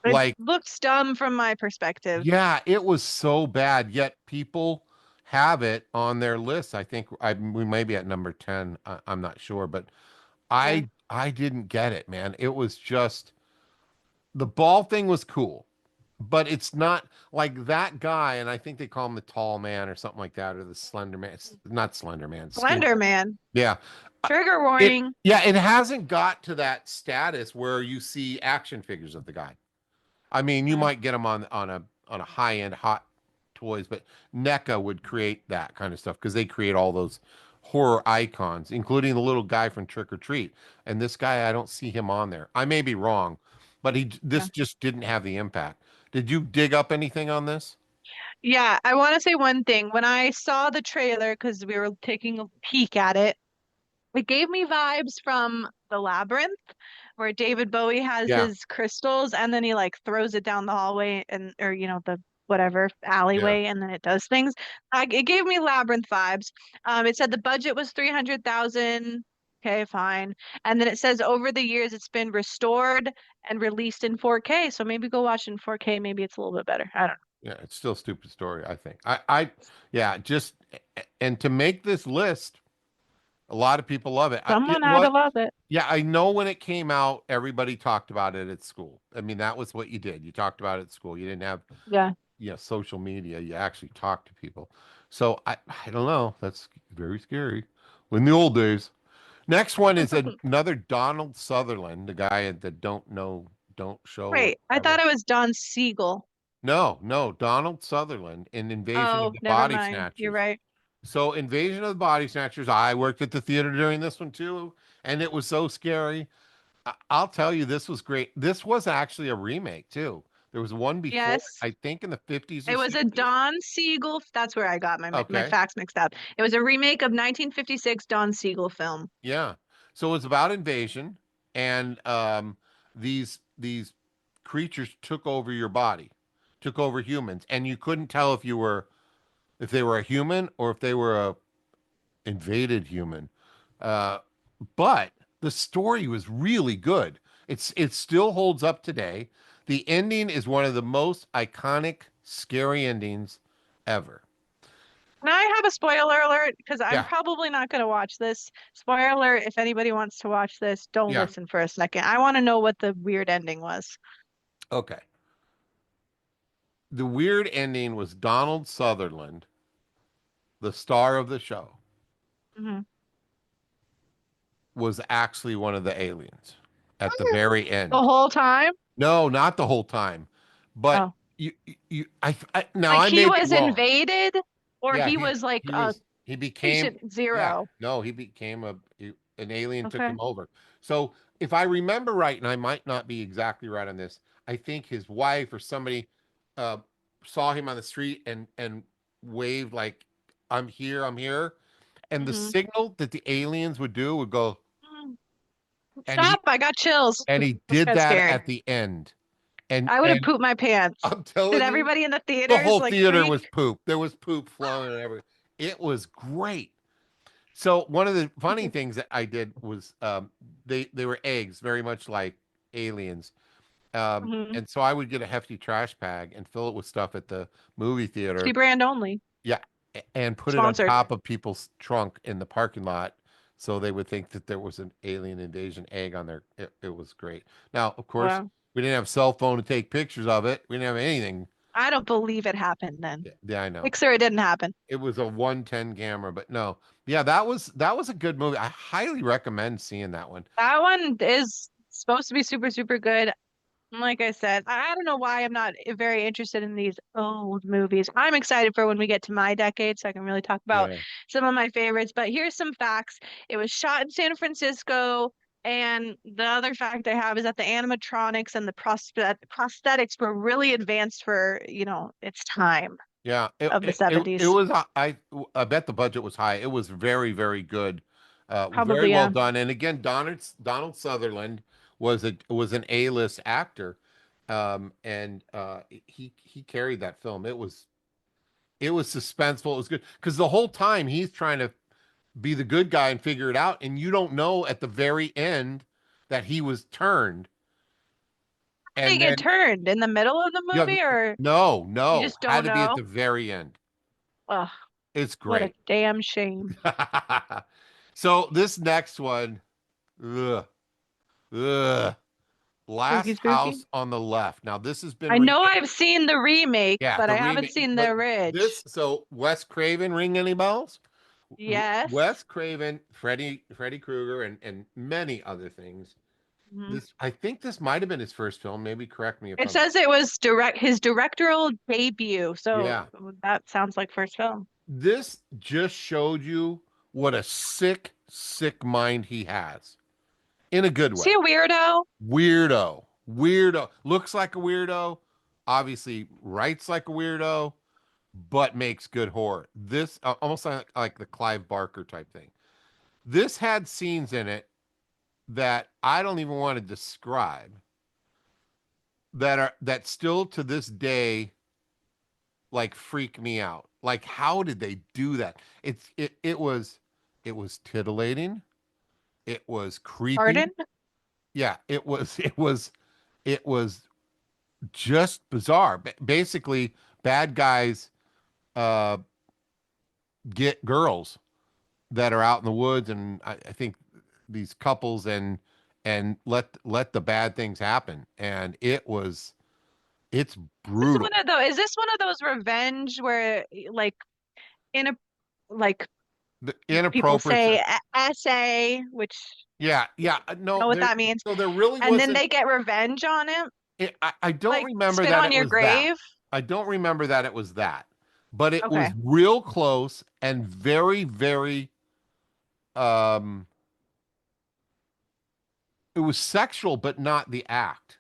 It Like, looks dumb from my perspective. yeah, it was so bad, yet people have it on their list. I think we may be at number 10. I'm not sure, but Yeah. I didn't get it, man. It was just the ball thing was cool, but it's not like that guy, and I think they call him the tall man or something like that, or the slender man. It's not slender man, skinny. Slender Man. Yeah. Trigger It warning. yeah, it hasn't got to that status where you see action figures of the guy. I mean, you Mm, might get them on a high-end hot toys, but NECA would create that kind of stuff because they create all those horror icons, including the little guy from Trick or Treat. And this guy, I don't see him on there. I may be wrong, but yeah. this just didn't have the impact. Did you dig up anything on this? Yeah, I want to say one thing. When I saw the trailer, because we were taking a peek at it, it gave me vibes from The Labyrinth, where David Bowie has Yeah, his crystals and then he like throws it down the hallway and or the whatever yeah. alleyway and then it does things. It gave me Labyrinth vibes. It said the budget was 300,000. Okay, fine. And then it says over the years it's been restored and released in 4K. So maybe go watch it in 4K. Maybe it's a little bit better. I don't know. Yeah, it's still a stupid story, I think. Yeah, just and to make this list, a lot of people love it. Someone had to love it. Yeah, I know when it came out, everybody talked about it at school. I mean, that was what you did. You talked about it at school. You didn't have, Yeah. social media. You actually talked to people. So I don't know. That's very scary. In the old days. Next one is another Donald Sutherland, the guy that don't know, don't show or Wait, I thought whatever. it was Don Siegel. No, no, Donald Sutherland in Invasion of Oh, the never Body mind. You're Snatchers. right. So Invasion of the Body Snatchers, I worked at the theater during this one too, and it was so scary. I'll tell you, this was great. This was actually a remake too. There was one before, Yes. I think in the 50s or It was a 60s. Don Siegel. That's where I got my Okay. facts mixed up. It was a remake of 1956 Don Siegel film. Yeah. So it's about invasion and these creatures took over your body, took over humans, and you couldn't tell if they were a human or if they were a invaded human. Uh, but the story was really good. It still holds up today. The ending is one of the most iconic, scary endings ever. Can I have a spoiler alert? Because I'm Yeah, probably not going to watch this. Spoiler alert, if anybody wants to watch this, don't yeah. listen for a second. I want to know what the weird ending was. Okay. The weird ending was Donald Sutherland, the star of the show, Hmm. was actually one of the aliens at the very The end. whole time? No, not the whole time, but Oh, now like I he may be was wrong. invaded or Yeah, he was like a he became patient yeah, zero. no, he became an alien took Okay. him over. So if I remember right, and I might not be exactly right on this, I think his wife or somebody uh saw him on the street and waved like I'm here, I'm here. And the Hmm. signal that the aliens would do would go, and Stop, I got chills. he That's did kind of that scary. at the end. And I would have and pooped my pants. I'm Did telling you, everybody in the the theaters whole like theater freak? was poop. There was poop flowing and everything. It was great. So one of the funny things that I did was they were eggs, very much like aliens. Hmm. And so I would get a hefty trash bag and fill it with stuff at the movie She theater. brand only. Yeah, and put it on Sponsored. top of people's trunk in the parking lot so they would think that there was an alien invasion egg on there. It was great. Now, of course, Wow. we didn't have cell phone to take pictures of it. We didn't have anything. I don't believe it happened then. Yeah, yeah, I know. Pixar, it didn't happen. It was a 110 camera, but no. Yeah, that was a good movie. I highly recommend seeing that one. That one is supposed to be super, super good. Like I said, I don't know why I'm not very interested in these old movies. I'm excited for when we get to my decade so I can really talk about Yeah. some of my favorites. But here's some facts. It was shot in San Francisco. And the other fact I have is that the animatronics and the prosthetics were really advanced for, its time Yeah, of the it 70s. was I bet the budget was high. It was very very good. Very Probably, well yeah. done. And again, Donald Sutherland was an A-list actor. And he carried that film. It was suspenseful. It was good because the whole time he's trying to be the good guy and figure it out, and you don't know at the very end that he was turned. They And get then turned in the middle of the yeah, movie, or no, you no, just had don't to be at know? the very end. Ugh, It's what a great. damn shame. So this next one, ugh, ugh. Spooky, Last spooky. House on the Left. Now this has been I know remade. I've seen the remake, Yeah, but the I haven't remake. seen But the this, Ridge. so Wes Craven, ring any bells? Yes. Wes Craven, Freddy Krueger, and many other things. Mhm. This, I think this might have been his first film. Maybe correct me if It I'm wrong. says it was his directorial debut, so Yeah, that sounds like first film. this just showed you what a sick mind he has in a good Is he way. a weirdo? Weirdo. Looks like a weirdo. Obviously, writes like a weirdo, but makes good horror. This almost like the Clive Barker type thing. This had scenes in it that I don't even want to describe that still to this day like freak me out. Like how did they do that? It was titillating. It was creepy. Pardon? Yeah, it was just bizarre. Basically, bad guys uh get girls that are out in the woods, and I think these couples and let the bad things happen. And it's brutal. Is this one of those revenge where like in a like The people inappropriate. say essay, which Yeah, yeah. you No, know what that means, there really and then wasn't. they get revenge on him, I don't like remember spit that on it your was that. grave. I don't remember that it was that, but it was Okay, real close and very, very. Um, it was sexual, but not the act.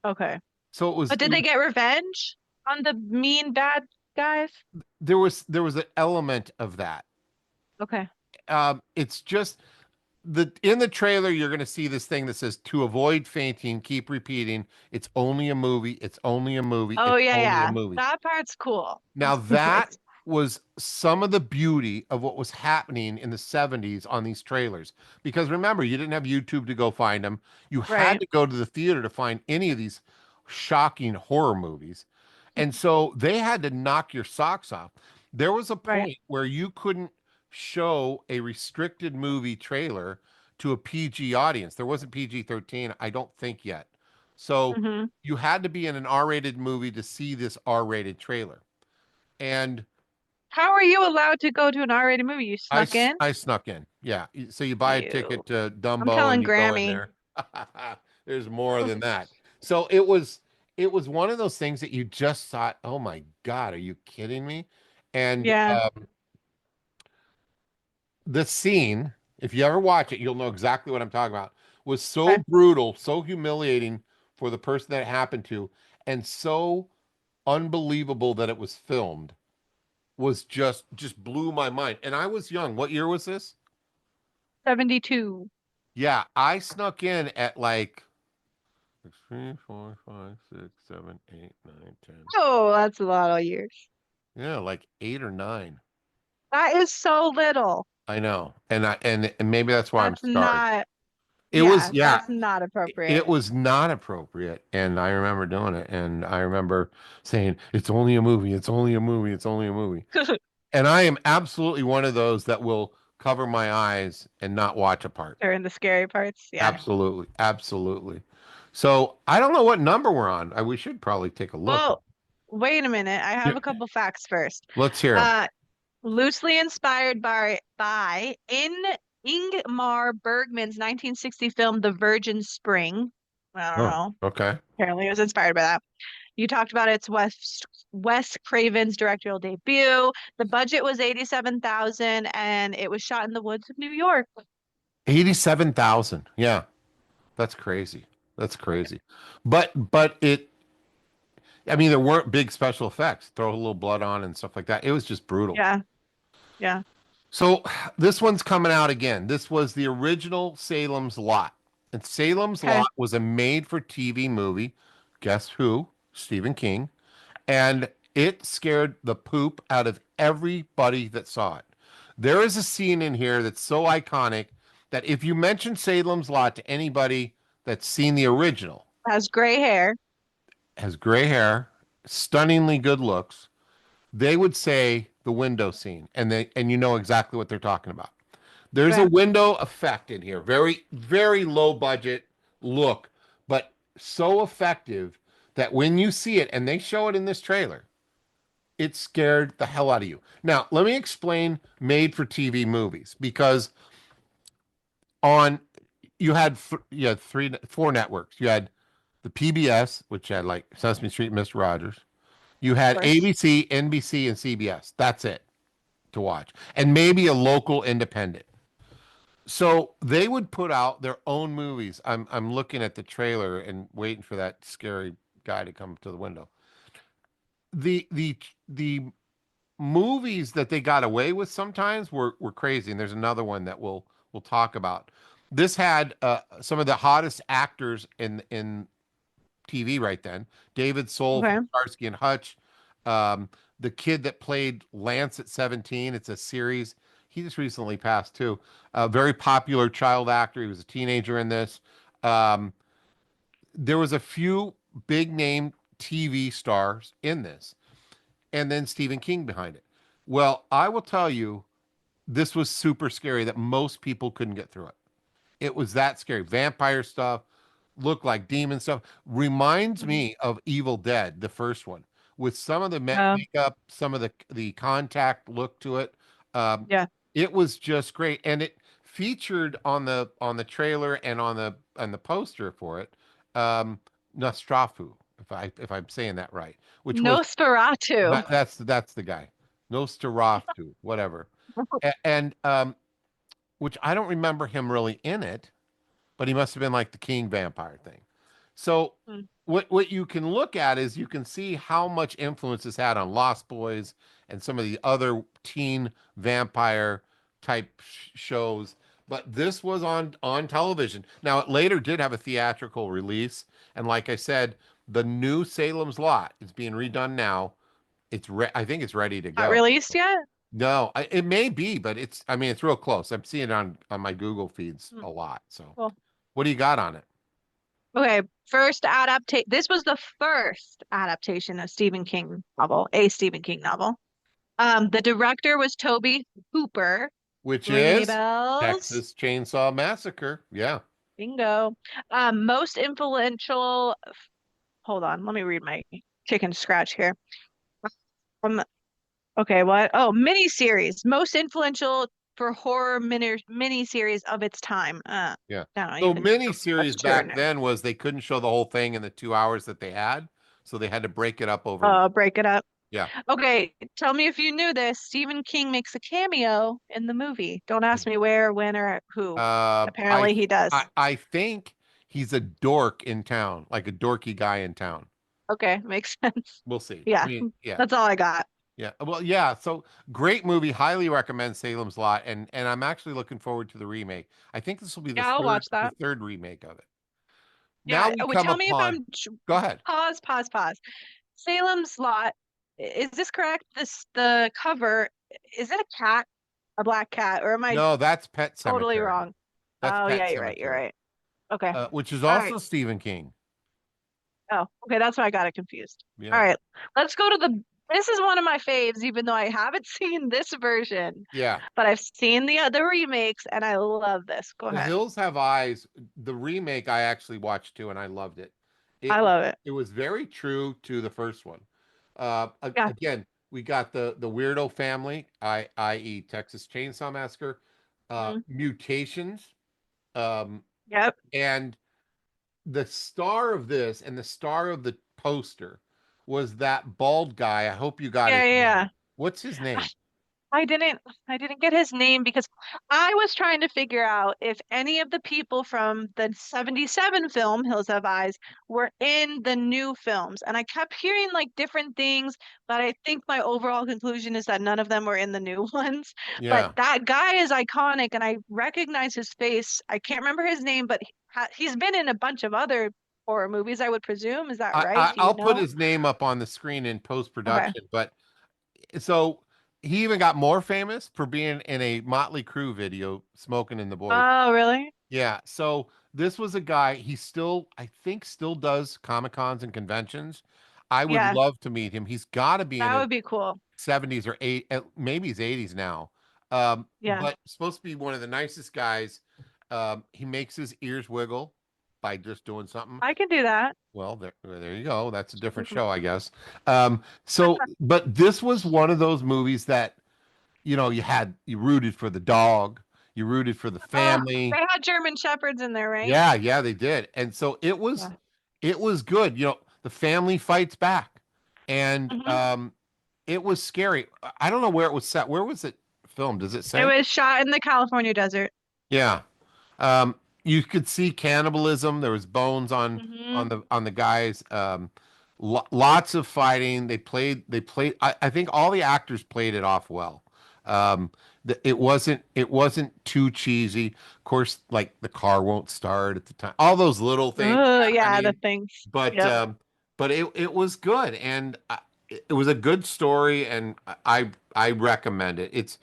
okay. So But it did was they get revenge on the mean bad guys? there was an element of that. Okay. It's just the in the trailer you're going to see this thing that says to avoid fainting, keep repeating. It's only a movie. It's only a movie. Oh It's yeah, only a yeah. movie. That part's cool. Now that was some of the beauty of what was happening in the 70s on these trailers. Because remember, you didn't have YouTube to go find them. You had Right, to go to the theater to find any of these shocking horror movies. And so they had to knock your socks off. There was a right. point where you couldn't show a restricted movie trailer to a PG audience. There wasn't PG-13, I don't think yet. So Hmm. you had to be in an R-rated movie to see this R-rated trailer. And How are you allowed to go to an R-rated movie? You snuck in? I snuck in. Yeah. So you buy a You. ticket to I'm Dumbo and telling you go in Grammy. there. There's more than that. So it was one of those things that you just thought, "Oh my God, are you kidding me?" And Yeah, the scene, if you ever watch it, you'll know exactly what I'm talking about, was so okay. brutal, so humiliating for the person that it happened to, and so unbelievable that it was filmed was just blew my mind. And I was young. What year was this? 72. Yeah, I snuck in at like 3, 4, 5, 6, 7, 8, 9, 10. Oh, that's a lot of years. Yeah, like 8 or 9. That is so little. I know. And maybe that's why I'm That's scarred. not, It was yeah, yeah, that's not it appropriate. was not appropriate. And I remember doing it. And I remember saying, "It's only a movie. It's only a movie. It's only a movie." And I am absolutely one of those that will cover my eyes and not watch a part. During the scary parts. Yeah. Absolutely. Absolutely. So I don't know what number we're on. We should probably take a look. Well, wait a minute. I Yeah. have a couple facts first. Let's hear them. Uh, loosely inspired by Ingmar Bergman's 1960 film The Virgin Spring. I don't Oh, know. okay. Apparently, it was inspired by that. You talked about it's Wes Craven's directorial debut. The budget was 87,000 and it was shot in the woods of New York. 87,000. Yeah. That's crazy. That's crazy. But I mean, there weren't big special effects. Throw a little blood on and stuff like that. It was just brutal. Yeah, yeah. So this one's coming out again. This was the original Salem's Lot. And Salem's Okay. Lot was a made-for-TV movie. Guess who? Stephen King. And it scared the poop out of everybody that saw it. There is a scene in here that's so iconic that if you mention Salem's Lot to anybody that's seen the original, Has gray hair. has gray hair, stunningly good looks, they would say the window scene, and you know exactly what they're talking about. There's a Okay. window effect in here, very very low budget look, but so effective that when you see it, and they show it in this trailer, it scared the hell out of you. Now, let me explain made for TV movies because on you had four networks. You had the PBS, which had like Sesame Street, Mr. Rogers. You Of had course. ABC, NBC, and CBS. That's it to watch, and maybe a local independent. So they would put out their own movies. I'm looking at the trailer and waiting for that scary guy to come to the window. The movies that they got away with sometimes were crazy, and there's another one that we'll talk about. This had some of the hottest actors in TV right then. David Soul from Okay. Starsky and Hutch. Um, the kid that played Lance at 17. It's a series. He just recently passed too. A very popular child actor. He was a teenager in this. Um, there was a few big name TV stars in this, and then Stephen King behind it. Well, I will tell you, this was super scary that most people couldn't get through it. It was that scary. Vampire stuff, looked like demon stuff. Reminds Mhm. me of Evil Dead, the first one, with some of the Uh, makeup, some of the contact look to it. Um, yeah. it was just great, and it featured on the trailer and on the poster for it, um, Nostrafu, if I'm saying that right, which was Nosferatu. that's the guy, Nosferatu, whatever, and which I don't remember him really in it, but he must have been like the king vampire thing. So Mm. what you can look at is you can see how much influence this had on Lost Boys and some of the other teen vampire type shows. But this was on television. Now it later did have a theatrical release, and like I said, the new Salem's Lot is being redone now. I think it's ready to Not go. released yet? No, it may be, but I mean, it's real close. I'm seeing it on my Google feeds Hmm. a lot. So, Cool. what do you got on it? Okay, first adaptation. This was the first adaptation of Stephen King novel, a Stephen King novel. The director was Toby Hooper. Which Ring any is bells? Texas Chainsaw Massacre. Yeah. Bingo. Most influential. Hold on, let me read my chicken scratch here. Um, okay, what? Oh, miniseries. Most influential for horror miniseries of its time. Yeah. I don't So even know if that's miniseries true or back not. then was they couldn't show the whole thing in the 2 hours that they had, so they had to break it up over. Break it up. Yeah. Okay, tell me if you knew this. Stephen King makes a cameo in the movie. Don't ask me where, when, or who. Uh, I Apparently he does. I think he's a dork in town, like a dorky guy in town. Okay, makes sense. We'll see. I Yeah, mean, yeah. that's all I got. Yeah. Well, yeah. So great movie. Highly recommend Salem's Lot, and I'm actually looking forward to the remake. I think this will be Yeah, I'll watch the that. third remake of it. Now Yeah. we Oh, come tell me if upon. Go ahead. pause. Salem's Lot. Is this correct? The cover, is it a cat? A black cat, or am I No, that's Pet totally Cemetery. wrong? That's Oh, Pet yeah, you're right. You're Cemetery, right. Okay. which is All right. also Stephen King. Oh, okay, that's why I got it confused. All Yeah. right, let's go to this is one of my faves, even though I haven't seen this version, Yeah. but I've seen the other remakes and I love this. Go The ahead. Hills Have Eyes, the remake I actually watched too, and I loved it. I It love it. it was very true to the first one. Yeah. Again, we got the weirdo family, i.e. Texas Chainsaw Massacre, Mhm. Mutations, um, Yep. and the star of this and the star of the poster was that bald guy. I hope you got Yeah, his yeah, name. yeah. What's his name? I didn't I didn't get his name because I was trying to figure out if any of the people from the 77 film Hills Have Eyes were in the new films. And I kept hearing like different things, but I think my overall conclusion is that none of them were in the new ones. But Yeah. that guy is iconic and I recognize his face. I can't remember his name, but he's been in a bunch of other horror movies, I would presume. Is that right? Do you I'll put know? his name up on the screen in Okay. post-production, but so he even got more famous for being in a Motley Crue video, Smoking in the Boys. Oh, really? Yeah, so this was a guy, he still, I think, still does Comic Cons and conventions. I would Yeah, love to meet him. He's got to be in that his would be cool. 70s or eight, maybe his 80s now. Yeah. But supposed to be one of the nicest guys. He makes his ears wiggle by just doing something. I can do that. Well, there you go. That's a different show, I guess. But this was one of those movies that, you rooted for the dog, you rooted for the Oh, family. they had German Shepherds in there, right? Yeah, yeah, they did. And so Yeah. it was good. The family fights back. And Hmm. it was scary. I don't know where it was set. Where was it filmed? Does it It say? was shot in the California desert. Yeah. Um, you could see cannibalism. There was bones on Hmm. the guys. Lots of fighting. They played. I think all the actors played it off well. It wasn't too cheesy. Of course, like the car won't start at the time. All those little things. Oh, I yeah, the mean, things. but Yep. um, but it was good, and it was a good story, and I recommend it. It's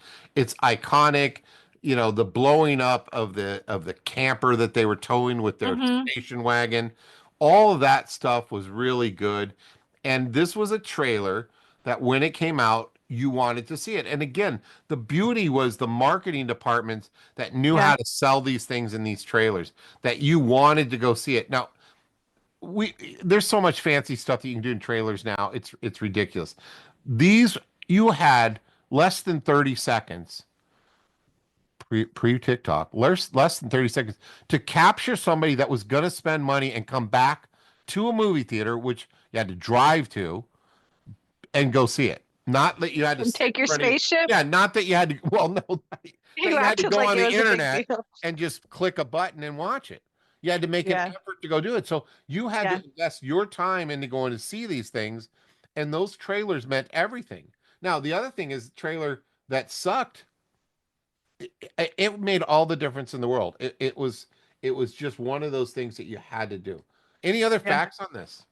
iconic. The blowing up of the camper that they were towing with their Hmm. station wagon. All of that stuff was really good. And this was a trailer that when it came out, you wanted to see it. And again, the beauty was the marketing departments that knew Yeah. how to sell these things in these trailers, that you wanted to go see it. Now, we there's so much fancy stuff that you can do in trailers now. It's ridiculous. These you had less than 30 seconds pre TikTok, less than 30 seconds to capture somebody that was going to spend money and come back to a movie theater, which you had to drive to and go see it. Not that you had to And sit take your in front of, spaceship. yeah, not that you had to, well, no, that You you had to acted go like on it the was a big internet deal. and just click a button and watch it. You had to make an Yeah. effort to go do it. So you had Yeah. to invest your time into going to see these things, and those trailers meant everything. Now, the other thing is trailer that sucked, it made all the difference in the world. It was just one of those things that you had to do. Any other Yeah. facts on this?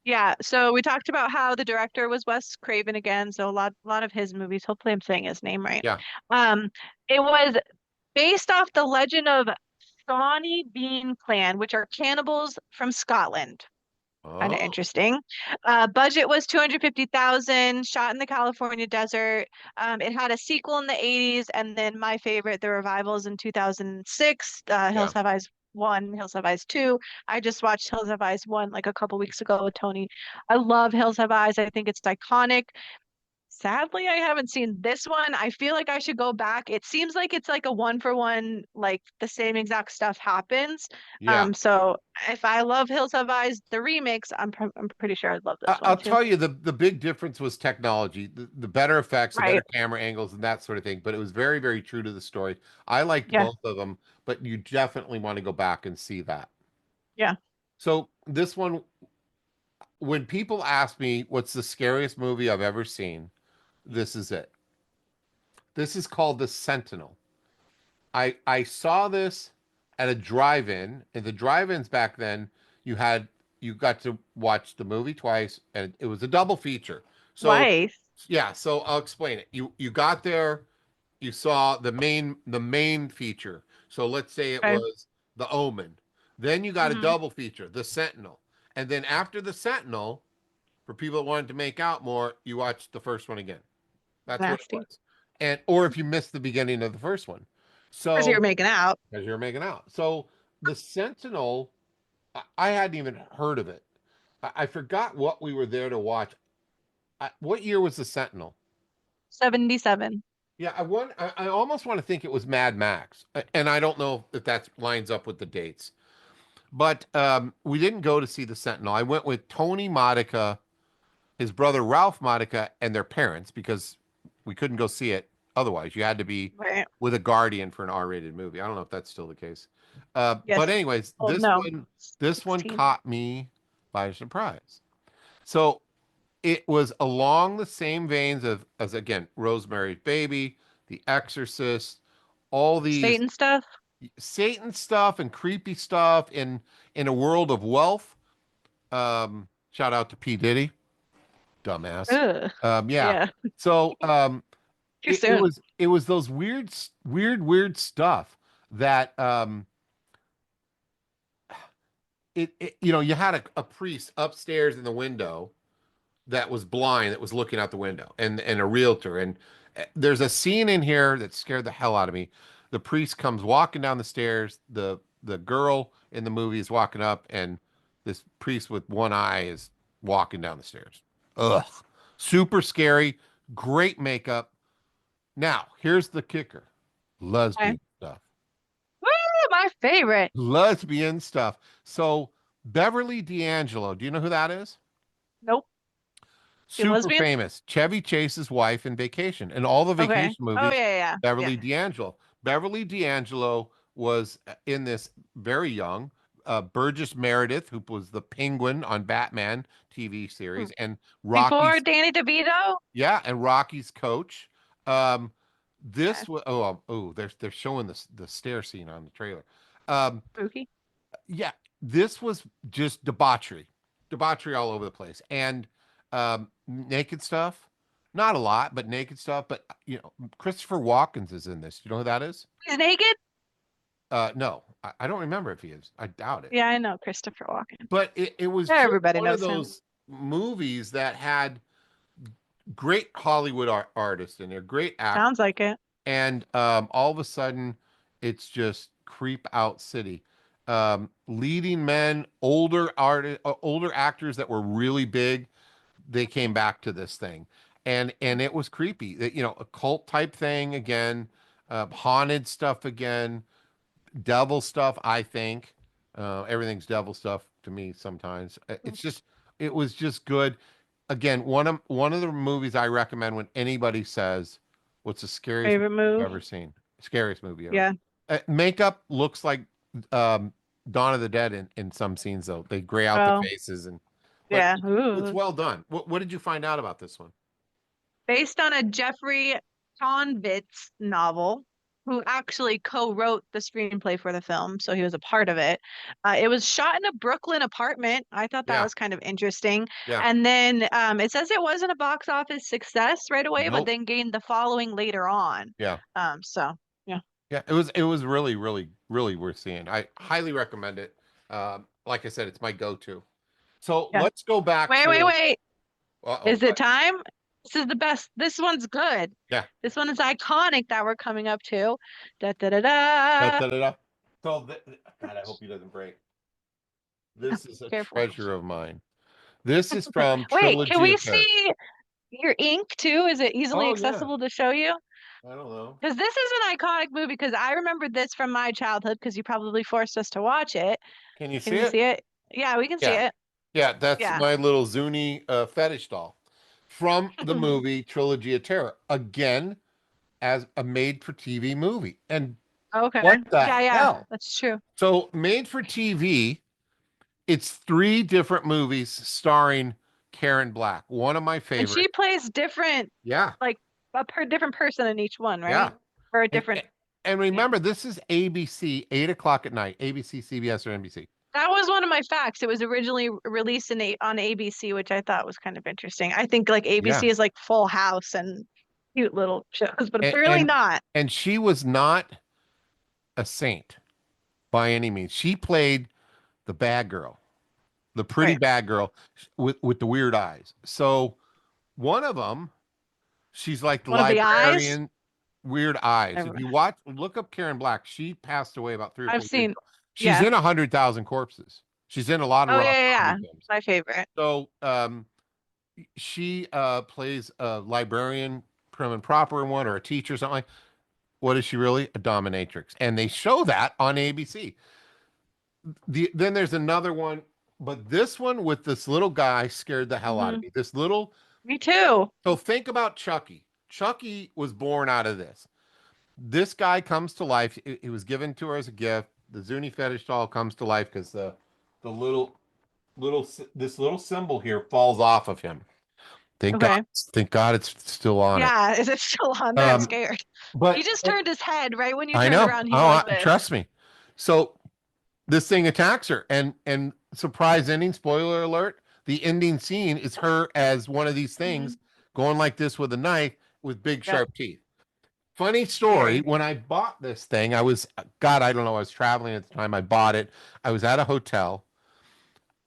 Yeah. So we talked about how the director was Wes Craven again. So a lot of his movies. Hopefully I'm saying his name right. Yeah. Um, it was based off the legend of Shawnee Bean Clan, which are cannibals from Scotland. Kind of Oh, interesting. Budget was 250,000, shot in the California desert. It had a sequel in the 80s, and then my favorite, the revivals in 2006, yeah. Hills Have Eyes 1, Hills Have Eyes 2. I just watched Hills Have Eyes 1 like a couple weeks ago with Tony. I love Hills Have Eyes. I think it's iconic. Sadly, I haven't seen this one. I feel like I should go back. It seems like it's like a one for one, like the same exact stuff happens. Yeah. So if I love Hills Have Eyes, the remakes, I'm pretty sure I'd love this I'll one too. tell you the big difference was technology, the better effects, the better Right. camera angles, and that sort of thing. But it was very, very true to the story. I liked Yeah. both of them, but you definitely want to go back and see that. Yeah. So this one, when people ask me what's the scariest movie I've ever seen, this is it. This is called The Sentinel. I saw this at a drive-in, and the drive-ins back then you got to watch the movie twice, and it was a double feature. So Twice. yeah, so I'll explain it. You got there, you saw the main feature. So let's say it Okay. was the Omen. Then you got a Hmm. double feature, the Sentinel. And then after the Sentinel, for people that wanted to make out more, you watched the first one again. That's what it Nasty. was. And or if you missed the beginning of the first one. Because you're So making out. as you're making out. So the Sentinel, I hadn't even heard of it. I forgot what we were there to watch. what year was the Sentinel? 77. Yeah, I almost want to think it was Mad Max, and I don't know if that lines up with the dates. But we didn't go to see the Sentinel. I went with Tony Modica, his brother Ralph Modica, and their parents because we couldn't go see it otherwise. You had to be Right. with a guardian for an R-rated movie. I don't know if that's still the case. But Yes. anyways, Oh, no. this one 16. caught me by surprise. So it was along the same veins of as again Rosemary's Baby, The Exorcist, all these Satan stuff. Satan stuff and creepy stuff in a world of wealth. Shout out to P. Diddy, dumbass. Ugh. Yeah. Yeah. So Too soon. it was those weird stuff that you know you had a priest upstairs in the window that was blind that was looking out the window and a realtor and there's a scene in here that scared the hell out of me. The priest comes walking down the stairs. The girl in the movie is walking up and this priest with one eye is walking down the stairs. Ugh. Super scary. Great makeup. Now, here's the kicker. Okay. Lesbian stuff. Woo, my favorite. Lesbian stuff. So Beverly D'Angelo, do you know who that is? Nope. She Super lesbian? famous. Chevy Chase's wife in Vacation. In all the Okay. Vacation Oh, movies, yeah, yeah, yeah. Beverly D'Angelo. Beverly D'Angelo was in this very young. Burgess Meredith, who was the Penguin on Batman TV Hmm. series, and Before Rocky's, Danny DeVito? yeah, and Rocky's coach. Um, Okay. this was they're showing the stair scene on the trailer. Um, Spooky. yeah, this was just debauchery all over the place, and naked stuff. Not a lot, but naked stuff. But you know, Christopher Walken's is in this. You know who that is? He's naked? No, I don't remember if he is. I doubt it. Yeah, I know Christopher Walken. But it was just Everybody one of knows him. those movies that had great Hollywood artists in there, great actors, Sounds like it. and all of a sudden, it's just creep out city. Leading men, older actors that were really big, they came back to this thing, and it was creepy. You know, a cult type thing again, haunted stuff again, devil stuff. I think everything's devil stuff to me sometimes. It's just it was just good. Again, one of the movies I recommend when anybody says, "What's the scariest Favorite movie you've move? ever seen?" Scariest movie ever. Yeah. Makeup looks like um, Dawn of the Dead in some scenes though. They gray out the Oh, faces but yeah. it's Ooh. well done. What did you find out about this one? Based on a Jeffrey Convitz novel, who actually co-wrote the screenplay for the film, so he was a part of it. It was shot in a Brooklyn apartment. I thought that Yeah, was kind of interesting. yeah. And then it says it wasn't a box office success right away, but Nope. then gained the following later on. Yeah. So yeah, Yeah, it was really worth seeing. I highly recommend it. Like I said, it's my go-to. So yeah. let's go back Wait, wait, to wait. uh-oh, Is it what? time? This is the best. This one's good. Yeah. This one is iconic that we're coming up to. Da da da Da, da. da, da, da. So God, I hope he doesn't break. This is a Careful. treasure of mine. This is from Wait, can Trilogy we of Terror. see your ink too? Is it easily Oh yeah. accessible to show you? I don't know. Because this is an iconic movie because I remember this from my childhood because you probably forced us to watch it. Can you Can see you it? see it? Yeah, we can see Yeah. it. Yeah, that's Yeah. my little Zuni fetish doll from the movie Trilogy of Terror. Again, as a made for TV movie. And Okay. what the Yeah, yeah, hell? that's true. So, made for TV, it's three different movies starring Karen Black. One of my And favorite. she plays different, Yeah, like different person in each one, yeah. right? Or a And different. Yeah. remember, this is ABC, 8 o'clock at night, ABC, CBS, or NBC. That was one of my facts. It was originally released on ABC, which I thought was kind of interesting. I think like Yeah. ABC is like Full House and cute little shows, but And, apparently and not. and she was not a saint by any means. She played the bad girl, the pretty Right. bad girl with the weird eyes. So one of them, she's like the One of the eyes. librarian, weird eyes. If I've you look up Karen Black, she passed away about 3 or 4 years seen. ago. She's Yeah. in 100,000 Corpses. She's in a lot of Oh yeah, Rob yeah, Zombie yeah. films. My favorite. So she plays a librarian, prim and proper one, or a teacher, or something like. What is she really? A dominatrix, and they show that on ABC. Then there's another one, but this one with this little guy scared the hell out of Hmm. me. This little. Me too. So think about Chucky. Chucky was born out of this. This guy comes to life. It was given to her as a gift. The Zuni fetish doll comes to life because the this little symbol here falls off of him. Thank God. Okay. Thank God it's still on it. Yeah, is it still on there? I'm Um, scared. He but just turned his head right when you I turned know. around. He Oh, was this. trust me. So this thing attacks her, and surprise ending. Spoiler alert: the ending scene is her as one of these Hmm. things going like this with a knife with big Yep. sharp teeth. Funny story, Scary. when I bought this thing, I was, God, I don't know, I was traveling at the time. I bought it. I was at a hotel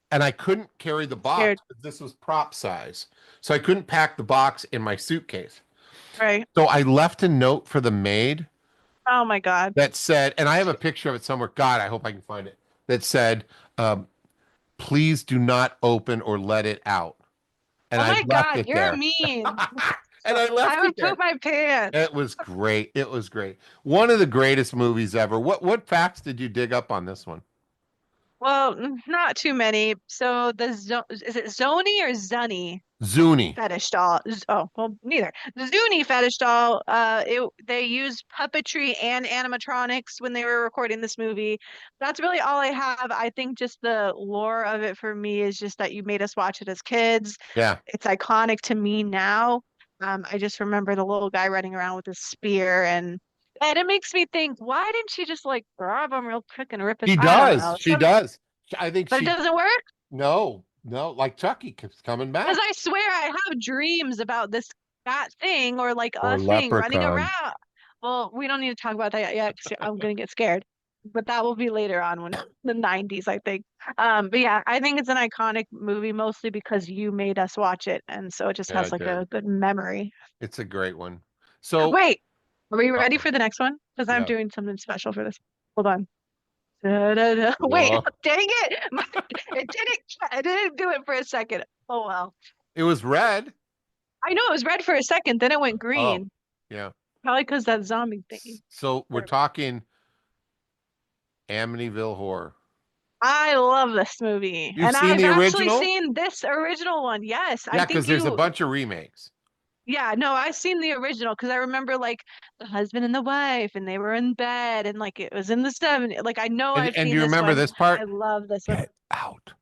and I couldn't carry the Scared. box because this was prop size. So I couldn't pack the box in my suitcase. Right. So I left a note for the maid Oh my God. that said, and I have a picture of it somewhere. God, I hope I can find it. That said, um, please do not open or let it out. And Oh I my left God, it you're there. mean. And I I left it would poop there. my pants. It was great. It was great. One of the greatest movies ever. What facts did you dig up on this one? Well, not too many. So the zo is it Zoni or Zunny Zuni. fetish doll? Oh, well, neither. The Zuni fetish doll, they used puppetry and animatronics when they were recording this movie. That's really all I have. I think just the lore of it for me is just that you made us watch it as kids. Yeah. It's iconic to me now. I just remember the little guy running around with his spear and it makes me think, why didn't she just like grab him real quick and rip his, She I don't does. know. She does. I think But it she, doesn't work. no, no, like Chucky keeps coming Because back. I swear I have dreams about this that thing or like Or a thing running Leprechaun. around. Well, we don't need to talk about that yet 'cause I'm gonna get scared. But that will be later on when the 90s, I think. But yeah, I think it's an iconic movie mostly because you made us watch it, and so it just Yeah, I has like did. a good memory. It's a great one. So, Wait, are we ready uh-oh. for the next one? Because I'm Yeah. doing something special for this. Hold on. Da-da-da. Wait, Whoa. dang it! It didn't do it for a second. Oh well. It was red. I know it was red for a second, then it went Oh, green. yeah. Probably because that zombie thingy. So we're Or- talking Amityville Horror. I love this movie. You've And seen I've the actually original? seen this original one. Yes, I Yeah, because think there's a you, bunch of remakes. yeah, no, I've seen the original because I remember like the husband and the wife and they were in bed and like it was in the 70s. Like I know I've And do seen you this remember one. this part? I love this one. Get out.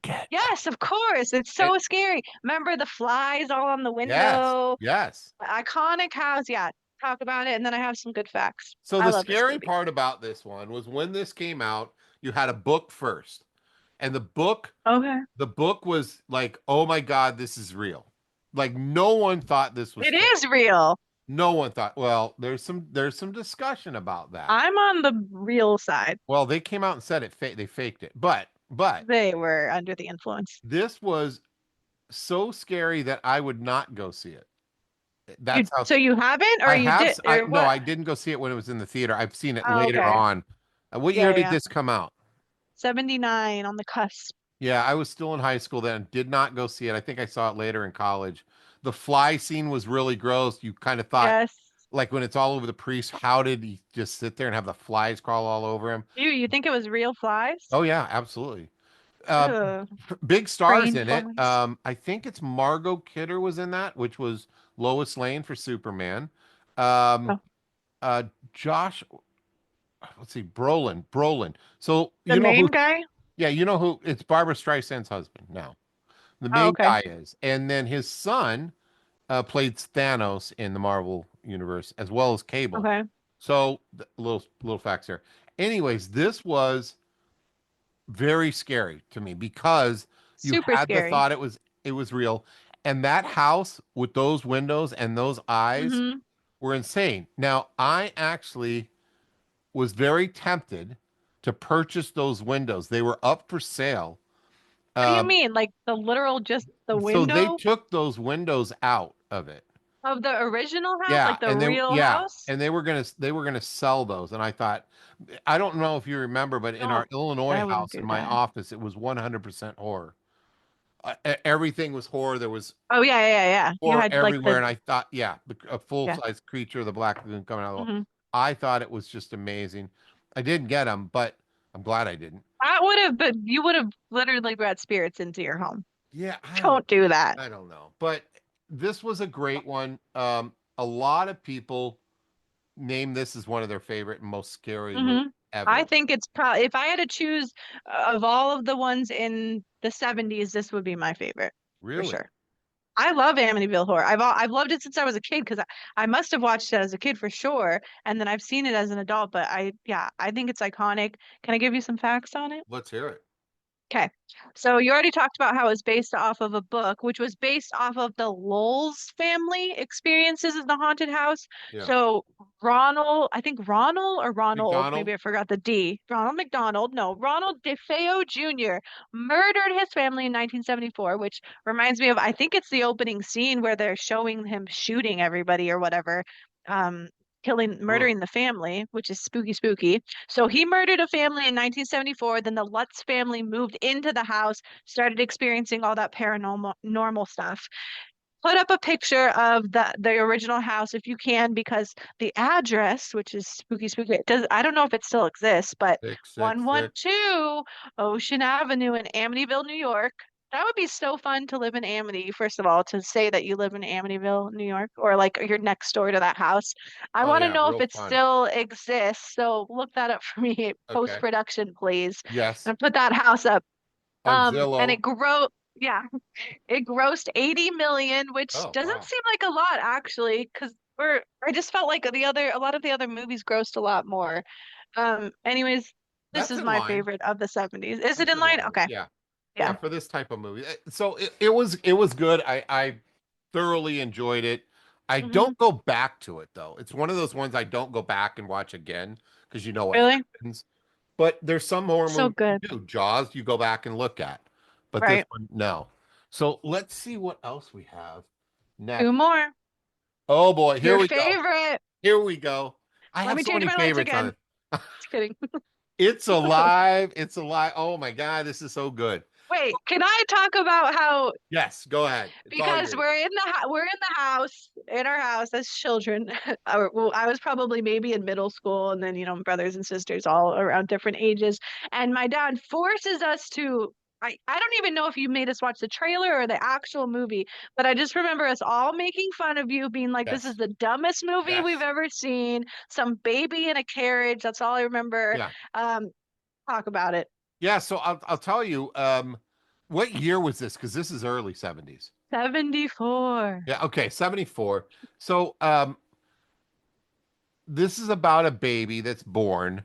Get out. Yes, of course. It's And so scary. Remember the flies all on the yes, window? yes. Iconic house. Yeah, talk about it. And then I have some good facts. So I the love this scary movie. part about this one was when this came out, you had a book first. And Okay. the book was like, "Oh my God, this is real." Like no one thought this was It fake. is real. No one thought, well, there's some discussion about that. I'm on the real side. Well, they came out and said they faked it. But They were under the influence. this was so scary that I would not go see it. You That's how so you haven't or I you have did I or no, what? I didn't go see it when it was in the theater. I've seen it Oh, later okay. on. What Yeah, year yeah, did yeah. this come out? 79 on the cusp. Yeah, I was still in high school then. Did not go see it. I think I saw it later in college. The fly scene was really gross. You kind of thought, Yes. like when it's all over the priest, how did he just sit there and have the flies crawl all over him? You think it was real flies? Oh yeah, absolutely. Uh, Ugh. big stars Trained in it. flies. I think it's Margot Kidder was in that, which was Lois Lane for Superman. Um, Oh, uh, Josh, let's see, Brolin. So the you know main who? guy? Yeah, you know who? It's Barbara Streisand's husband now. The Oh, main okay. guy is, and then his son played Thanos in the Marvel universe as well as Cable. Okay. So little facts here. Anyways, this was very scary to me because you Super had the scary. thought it was real, and that house with those windows and those eyes Mm-hmm. were insane. Now, I actually was very tempted to purchase those windows. They were up for sale. What do you Um, mean? Like the literal just the so they window took those windows out of it. of the original house, like the real Yeah, house? and they were gonna sell those. And I thought, I don't know if you remember, but in our Don't. Illinois I wouldn't house in do my that. office, it was 100% horror. everything was horror. There was Oh yeah. You horror had like everywhere, the and I thought, yeah, a yeah. full-size creature, the Black Lagoon coming out of the wall. hmm I thought it was just amazing. I didn't get them, but I'm glad I didn't. That would have been you would have literally brought spirits into your home. Yeah, Don't do that. I don't know, but this was a great one. A lot of people name this as one of their favorite and most scary movies hmm I ever. think it's probably if I had to choose of all of the ones in the 70s, this would be my favorite for Really? sure. I love Amityville Horror. I've loved it since I was a kid because I must have watched it as a kid for sure, and then I've seen it as an adult. But I think it's iconic. Can I give you some facts on it? Let's hear it. Okay. So you already talked about how it was based off of a book, which was based off of the Lowell's family experiences in the haunted house. Yeah. So Ronald, I think Ronald or Ronald, McDonald? maybe I forgot the D. Ronald McDonald, no, Ronald DeFeo Jr. murdered his family in 1974, which reminds me of, I think it's the opening scene where they're showing him shooting everybody or whatever. Um, Ugh. murdering the family, which is spooky, spooky. So he murdered a family in 1974. Then the Lutz family moved into the house, started experiencing all that paranormal normal stuff. Put up a picture of the original house if you can, because the address, which is spooky, spooky, it does I don't know if it still exists, but 666. 112 Ocean Avenue in Amityville, New York. That would be so fun to live in Amity, first of all, to say that you live in Amityville, New York, or like you're next door to that house. I Oh want to yeah, know if real it fun. still exists. So look that up for me Okay. post-production, please. Yes. And put that house up. On And Zillow. yeah, it grossed 80 million, which Oh doesn't wow. seem like a lot actually, because I just felt like a lot of the other movies grossed a lot more. Anyways, this That's is in my line. favorite of the 70s. Is it That's in in line? line. Okay. Yeah. Yeah, Yeah. for this type of movie. So it was good. I thoroughly enjoyed it. I hmm don't go back to it though. It's one of those ones I don't go back and watch again because you know what Really? happens. But there's some horror So movies you good. do. Jaws, you go back and look at. But this Right. one, no. So let's see what else we have Two next. more. Oh boy, here Your we go. favorite. Here we go. I Let have me so change many my lights favorites on again. it. Just kidding. It's alive. It's alive. Oh my God, this is so good. Wait, can I talk about how Yes, go ahead. It's all because yours. we're in the house in our house as children. Well, I was probably maybe in middle school, and then brothers and sisters all around different ages. And my dad forces us to. I don't even know if you made us watch the trailer or the actual movie, but I just remember us all making fun of you, being like, "This is Yes. the dumbest movie we've Yes. ever seen." Some baby in a carriage. That's all I remember. Yeah. Um, talk about it. Yeah. So I'll tell you, what year was this? Because this is early 70s. 74. Yeah, okay, 74. So this is about a baby that's born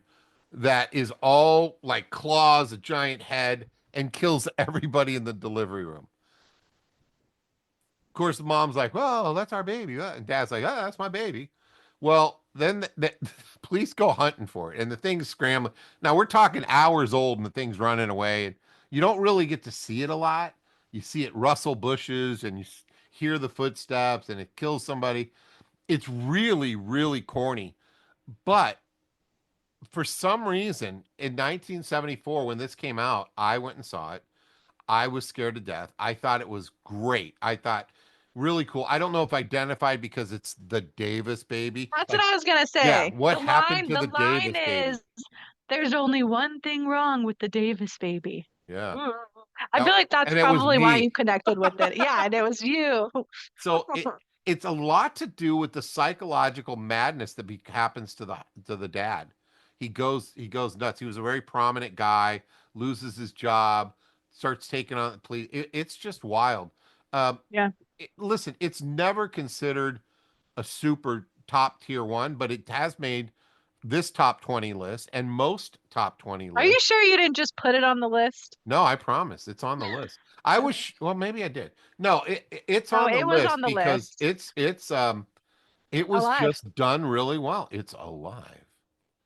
that is all like claws, a giant head, and kills everybody in the delivery room. Of course, the mom's like, "Well, that's our baby." And dad's like, "Oh, that's my baby." Well, then the police go hunting for it, and the thing's scrambling. Now we're talking hours old, and the thing's running away, and you don't really get to see it a lot. You see it rustle bushes, and you hear the footsteps, and it kills somebody. It's really, really corny. But for some reason, in 1974, when this came out, I went and saw it. I was scared to death. I thought it was great. I thought really cool. I don't know if identified because it's the Davis baby. That's what Like, I was gonna yeah, say. what happened to The the line Davis baby? is, "There's only one thing wrong with the Davis baby." Yeah. Mm. I feel That, like that's and it was probably why me. you connected with it. Yeah, and it was you. So it's a lot to do with the psychological madness that happens to the dad. He goes nuts. He was a very prominent guy, loses his job, starts taking on the police. It's just wild. Um, Yeah. listen, it's never considered a super top tier one, but it has made this top 20 list and most top 20 Are you lists. sure you didn't just put it on the list? No, I promise. It's on the list. I Okay. was well, maybe I did. No, it's No, on the it was list on the because list. it was Alive. just done really well. It's alive.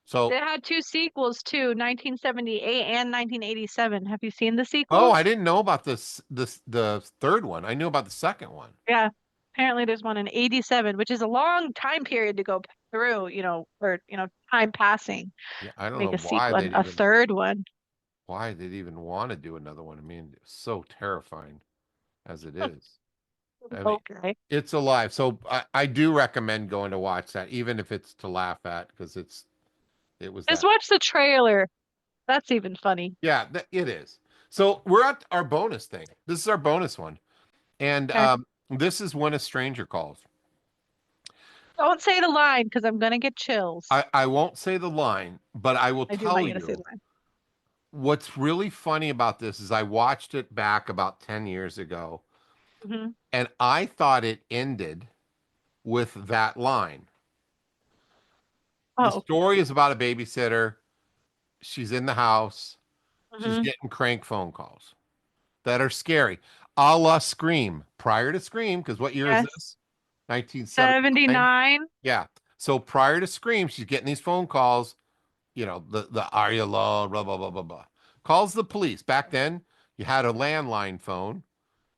So, It had two sequels too, 1978 and 1987. Have you seen the oh, I sequels? didn't know about this the third one. I knew about the second one. Yeah. Apparently there's one in 87, which is a long time period to go through, or time passing. Yeah, I don't Make know a sequel, a third one. why they'd even want to do another one. I mean, it's so terrifying. as it is. I mean, Okay. it's alive. So I do recommend going to watch that, even if it's to laugh at, because it was Just that. watch the trailer. That's even funny. Yeah, it is. So we're at our bonus thing. This is our bonus one. And Okay. this is When a Stranger Calls. Don't say the line because I'm gonna get chills. I won't say the line, but I will I do want tell you to say the you line. what's really funny about this is I watched it back about 10 years ago, Hmm. and I thought it ended with that line. The Oh. story is about a babysitter. She's in the house. She's Hmm. getting crank phone calls that are scary, a la Scream. Prior to Scream, because what year is Yes. this? 1979. 79. Yeah. So prior to Scream, she's getting these phone calls. The are you alone? Blah blah blah blah blah. Calls the police. Back then, you had a landline phone,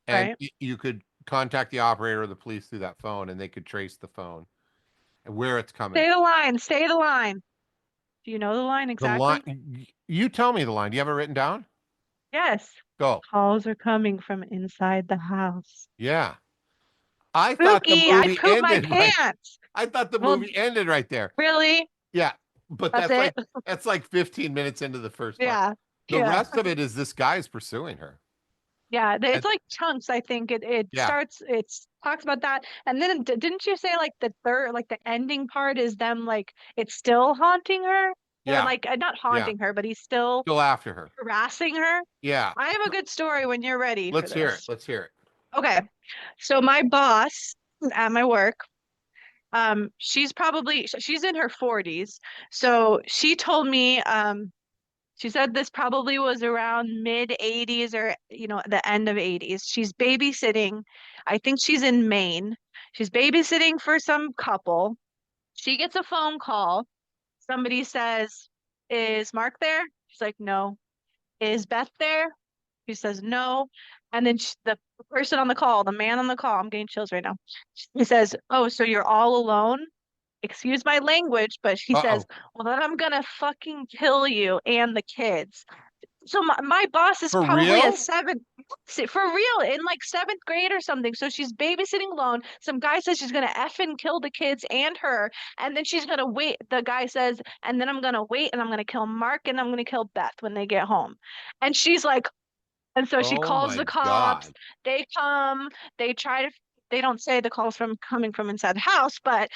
and Right. you could contact the operator or the police through that phone, and they could trace the phone and where it's coming Say from. the line. Say the line. Do you know the line The line. exactly? You tell me the line. Do you have it written down? Yes. Go. Calls are coming from inside the house. Yeah. I thought the Spooky. I movie pooped my ended right. pants. I thought the Well, movie ended right there. really? Yeah, but That's it? that's like 15 minutes into the first part. Yeah. The Yeah. rest of it is this guy's pursuing her. Yeah. And It's like chunks, I think. It yeah, starts, it talks about that. And then didn't you say like the third, like the ending part is them like it's still haunting her? Or yeah, like not yeah. haunting her, but he's still Still after her. harassing her? Yeah. I have a good story when you're ready for Let's hear it. this. Let's hear it. Okay. So my boss at my work, she's in her 40s. So she told me, she said this probably was around mid 80s or, the end of 80s. She's babysitting. I think she's in Maine. She's babysitting for some couple. She gets a phone call. Somebody says, "Is Mark there?" She's like, "No." "Is Beth there?" She says, "No." And then the person on the call, the man on the call, I'm getting chills right now. He says, "Oh, so you're all alone?" Excuse my language, but he says, Uh-oh. "Well, then I'm gonna fucking kill you and the kids." So my boss is For probably a real? seventh, for real, in like seventh grade or something. So she's babysitting alone. Some guy says she's gonna effing kill the kids and her, and then she's gonna wait. The guy says, and then I'm gonna wait and I'm gonna kill Mark and I'm gonna kill Beth when they get home. And she's like, and so she Oh calls my the cops. God. They come, they try to, they don't say the calls from coming from inside the house, but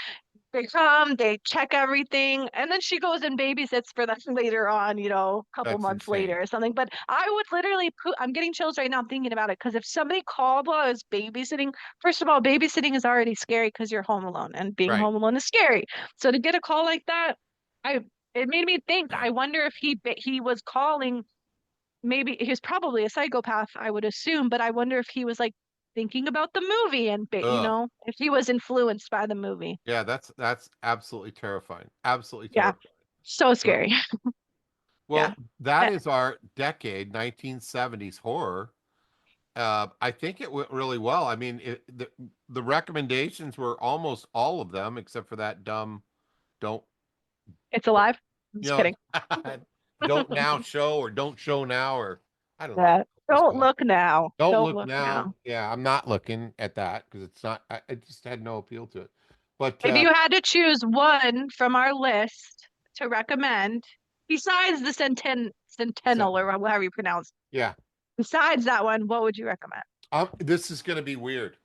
they come, they check everything, and then she goes and babysits for them later on, a couple That's months insane. later or something. But I would literally I'm getting chills right now thinking about it because if somebody called while I was babysitting, first of all, babysitting is already scary because you're home alone and being Right. home alone is scary. So to get a call like that, I it made me think, I wonder if he was calling, maybe he was probably a psychopath, I would assume, but I wonder if he was like thinking about the movie and Ugh. if he was influenced by the movie. Yeah, that's absolutely terrifying. Absolutely Yeah. terrifying. So Well, scary. Yeah. well, that Eh, is our decade, 1970s horror. I think it went really well. I mean, the recommendations were almost all of them, except for that dumb don't, It's alive. I'm you just know, kidding. don't now show or don't show now or I don't know what Yeah. it was Don't called. look now. Don't Don't look look now. now. Yeah, I'm not looking at that because it's not. I just had no appeal to it. But If you had to choose one from our list to recommend, besides the Sentinel or however you pronounce, yeah, besides that one, what would you recommend? this is going to be weird.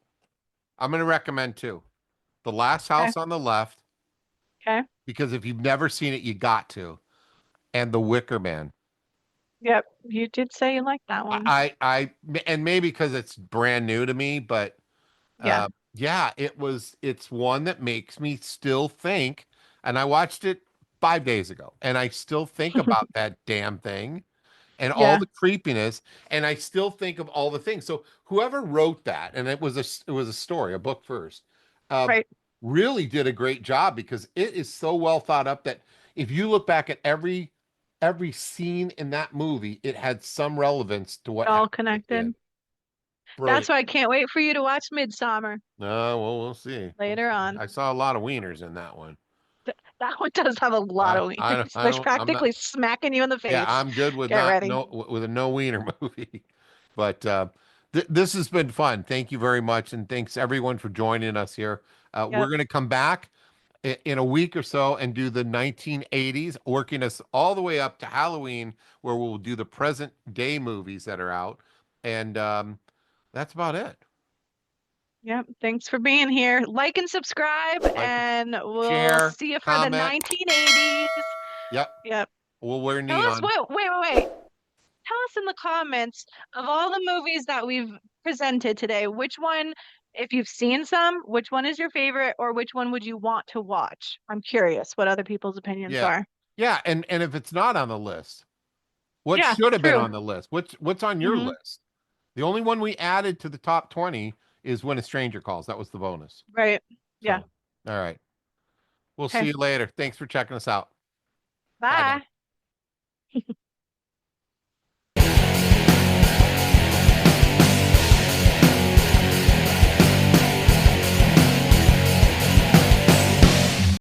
I'm going to recommend two. The Last Okay. House on the Left, Okay. because if you've never seen it, you got to. And The Wicker Man. Yep. You did say you like that one. And maybe because it's brand new to me, but Yeah. yeah, it's one that makes me still think. And I watched it 5 days ago, and I still think about that damn thing and all Yeah. the creepiness, and I still think of all the things. So whoever wrote that, and it was a story, a book first, uh, Right. really did a great job because it is so well thought up that if you look back at every scene in that movie, it had some relevance to what All happened at the end. connected. That's Brilliant. why I can't wait for you to watch Midsummer Well, we'll see. We'll later see. on. I saw a lot of wieners in that one. That one does have a lot of wieners. I They're don't, I'm not. practically smacking you in the Yeah, face. I'm good with Get not ready. no with a no wiener movie, but This has been fun. Thank you very much, and thanks everyone for joining us here. We're Yep. going to come back in a week or so and do the 1980s, working us all the way up to Halloween, where we'll do the present day movies that are out, and that's about it. Yep. Thanks for being here. Like and subscribe, Like, and we'll share, see you for the comment. 1980s. Yep, Yep. we'll wear Tell us neon. what, wait. Tell us in the comments of all the movies that we've presented today, which one, if you've seen some, which one is your favorite, or which one would you want to watch? I'm curious what other people's opinions Yeah, are. yeah, and if it's not on the list, what Yeah, should have been true. on the list? What's on your Hmm. list? The only one we added to the top 20 is When a Stranger Calls. That was the bonus. Right. So, Yeah. all right. We'll see Okay. you later. Thanks for checking us out. Bye now. Bye.